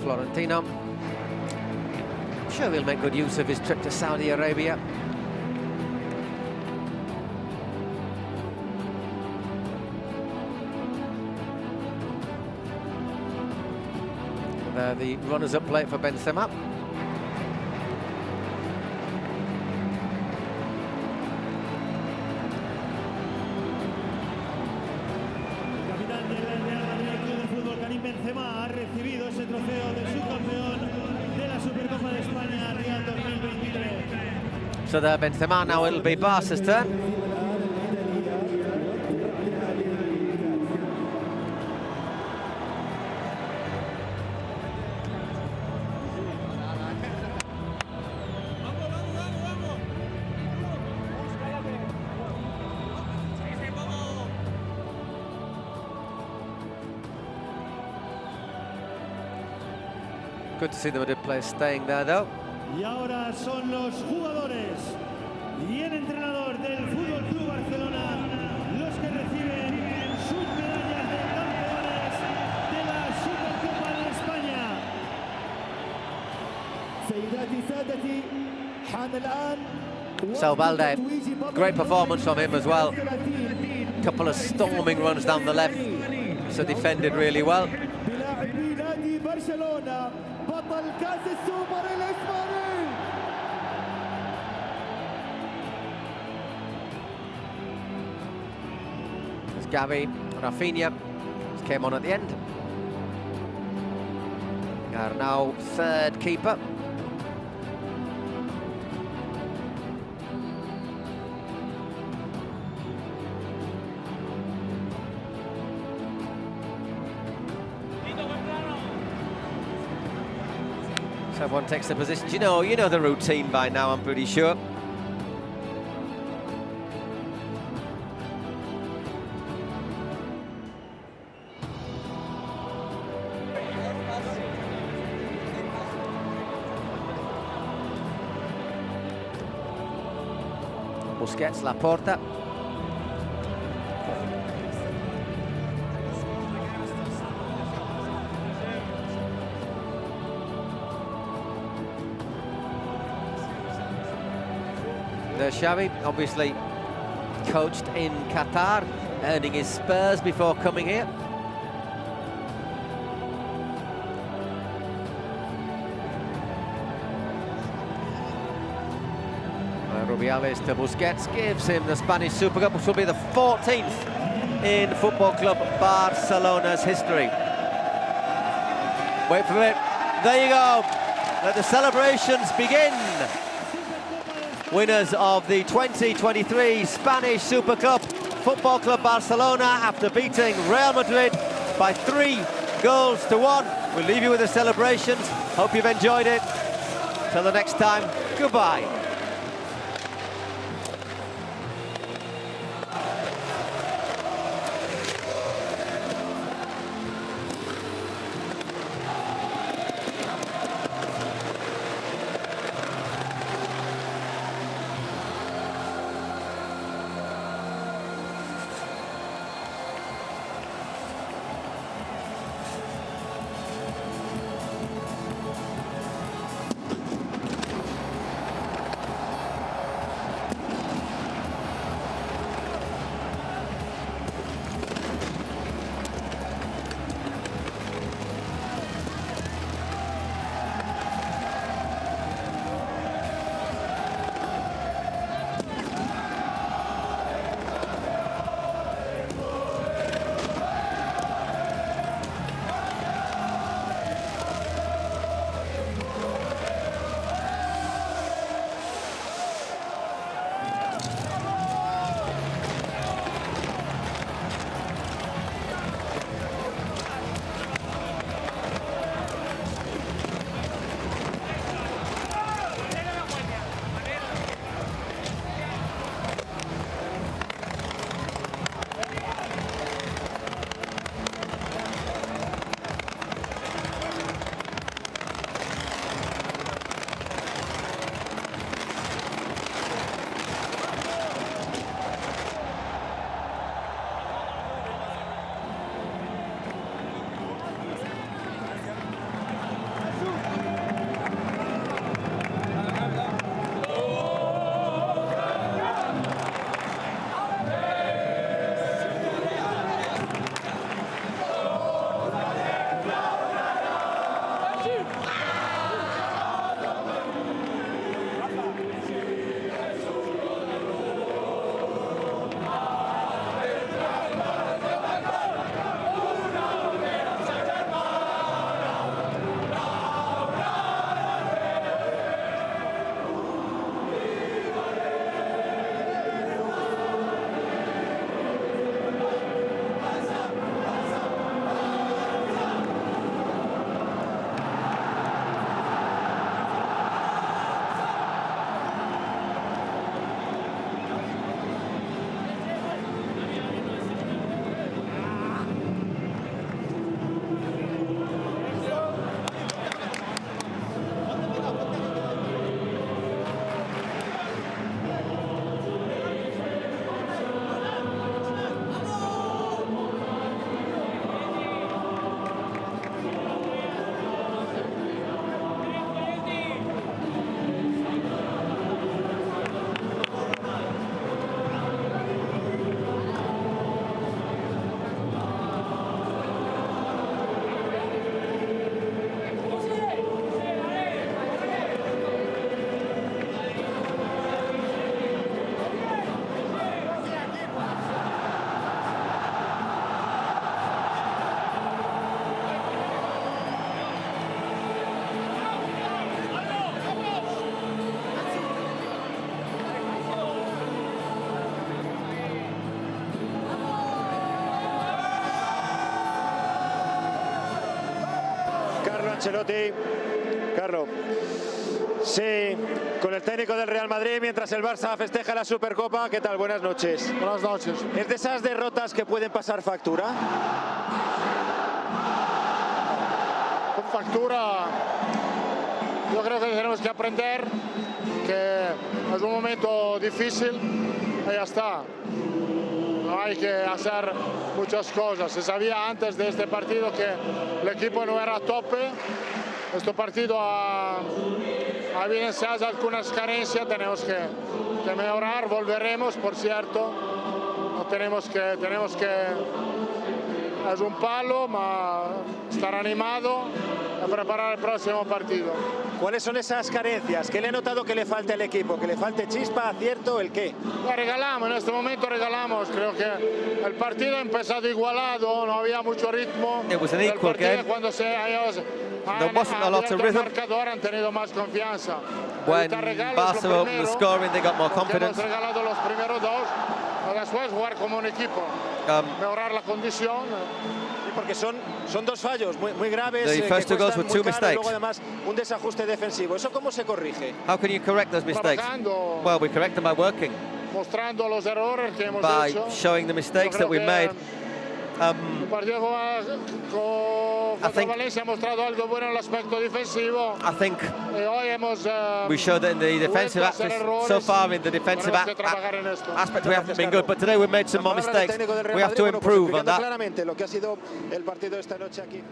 Florentino, I'm sure he'll make good use of his trip to Saudi Arabia. The runners-up plate for Benzema. Capitán del Real Madrid Club de Fútbol, Karim Benzema ha recibido ese trofeo de subcampeón de la Supercopa de España Real 2023. So the Benzema now, it'll be Barca's turn. Good to see the Madrid players staying there, though. Y ahora son los jugadores y el entrenador del Fútbol Club Barcelona los que reciben sus medallas de campeones de la Supercopa de España. So Balde, great performance from him as well. Couple of storming runs down the left, so defended really well. برشلونة بطل كأس السوبر الإسباني. There's Gavi, Rafinha came on at the end. Our now third keeper. So everyone takes their positions. You know the routine by now, I'm pretty sure. Busquets, Laporta. There's Xavi, obviously coached in Qatar, earning his spurs before coming here. Rubiales to Busquets, gives him the Spanish Super Cup, which will be the 14th in Football Club Barcelona's history. Wait for it. There you go. Let the celebrations begin. Winners of the 2023 Spanish Super Cup, Football Club Barcelona, after beating Real Madrid by 3-1. We'll leave you with the celebrations. Hope you've enjoyed it. Till the next time, goodbye. Ancelotti. Carlos. Sí, con el técnico del Real Madrid mientras el Barça festeja la Supercopa. ¿Qué tal? Buenas noches. Buenas noches. ¿Es de esas derrotas que pueden pasar factura? Con factura, yo creo que tenemos que aprender que es un momento difícil y ya está. No hay que hacer muchas cosas. Se sabía antes de este partido que el equipo no era a tope. Este partido ha evidenciado algunas carencias, tenemos que mejorar, volveremos, por cierto. No tenemos que es un palo, pero estar animado a preparar el próximo partido. ¿Cuáles son esas carencias? ¿Qué le ha notado que le falta al equipo? ¿Que le falte chispa, acierto, el qué? Regalamos, en este momento regalamos. Creo que el partido ha empezado igualado, no había mucho ritmo. It was an equal game. Cuando There wasn't a lot of rhythm. Han tenido más confianza. When Barca opened the scoring, they got more confidence. Hemos regalado los primeros dos, después jugar como un equipo, mejorar la condición. Porque son dos fallos muy graves. The first two goals were two mistakes. Luego además un desajuste defensivo. ¿Eso cómo se corrige? How can you correct those mistakes? Well, we correct them by working. Mostrando los errores que hemos hecho. By showing the mistakes that we made. El partido contra Valencia ha mostrado algo bueno en el aspecto defensivo. I think hoy hemos, we showed that in the defensive aspect. So far in the defensive aspect we haven't been good, but today we made some more mistakes. We have to improve on that. Claramente lo que ha sido el partido esta noche aquí.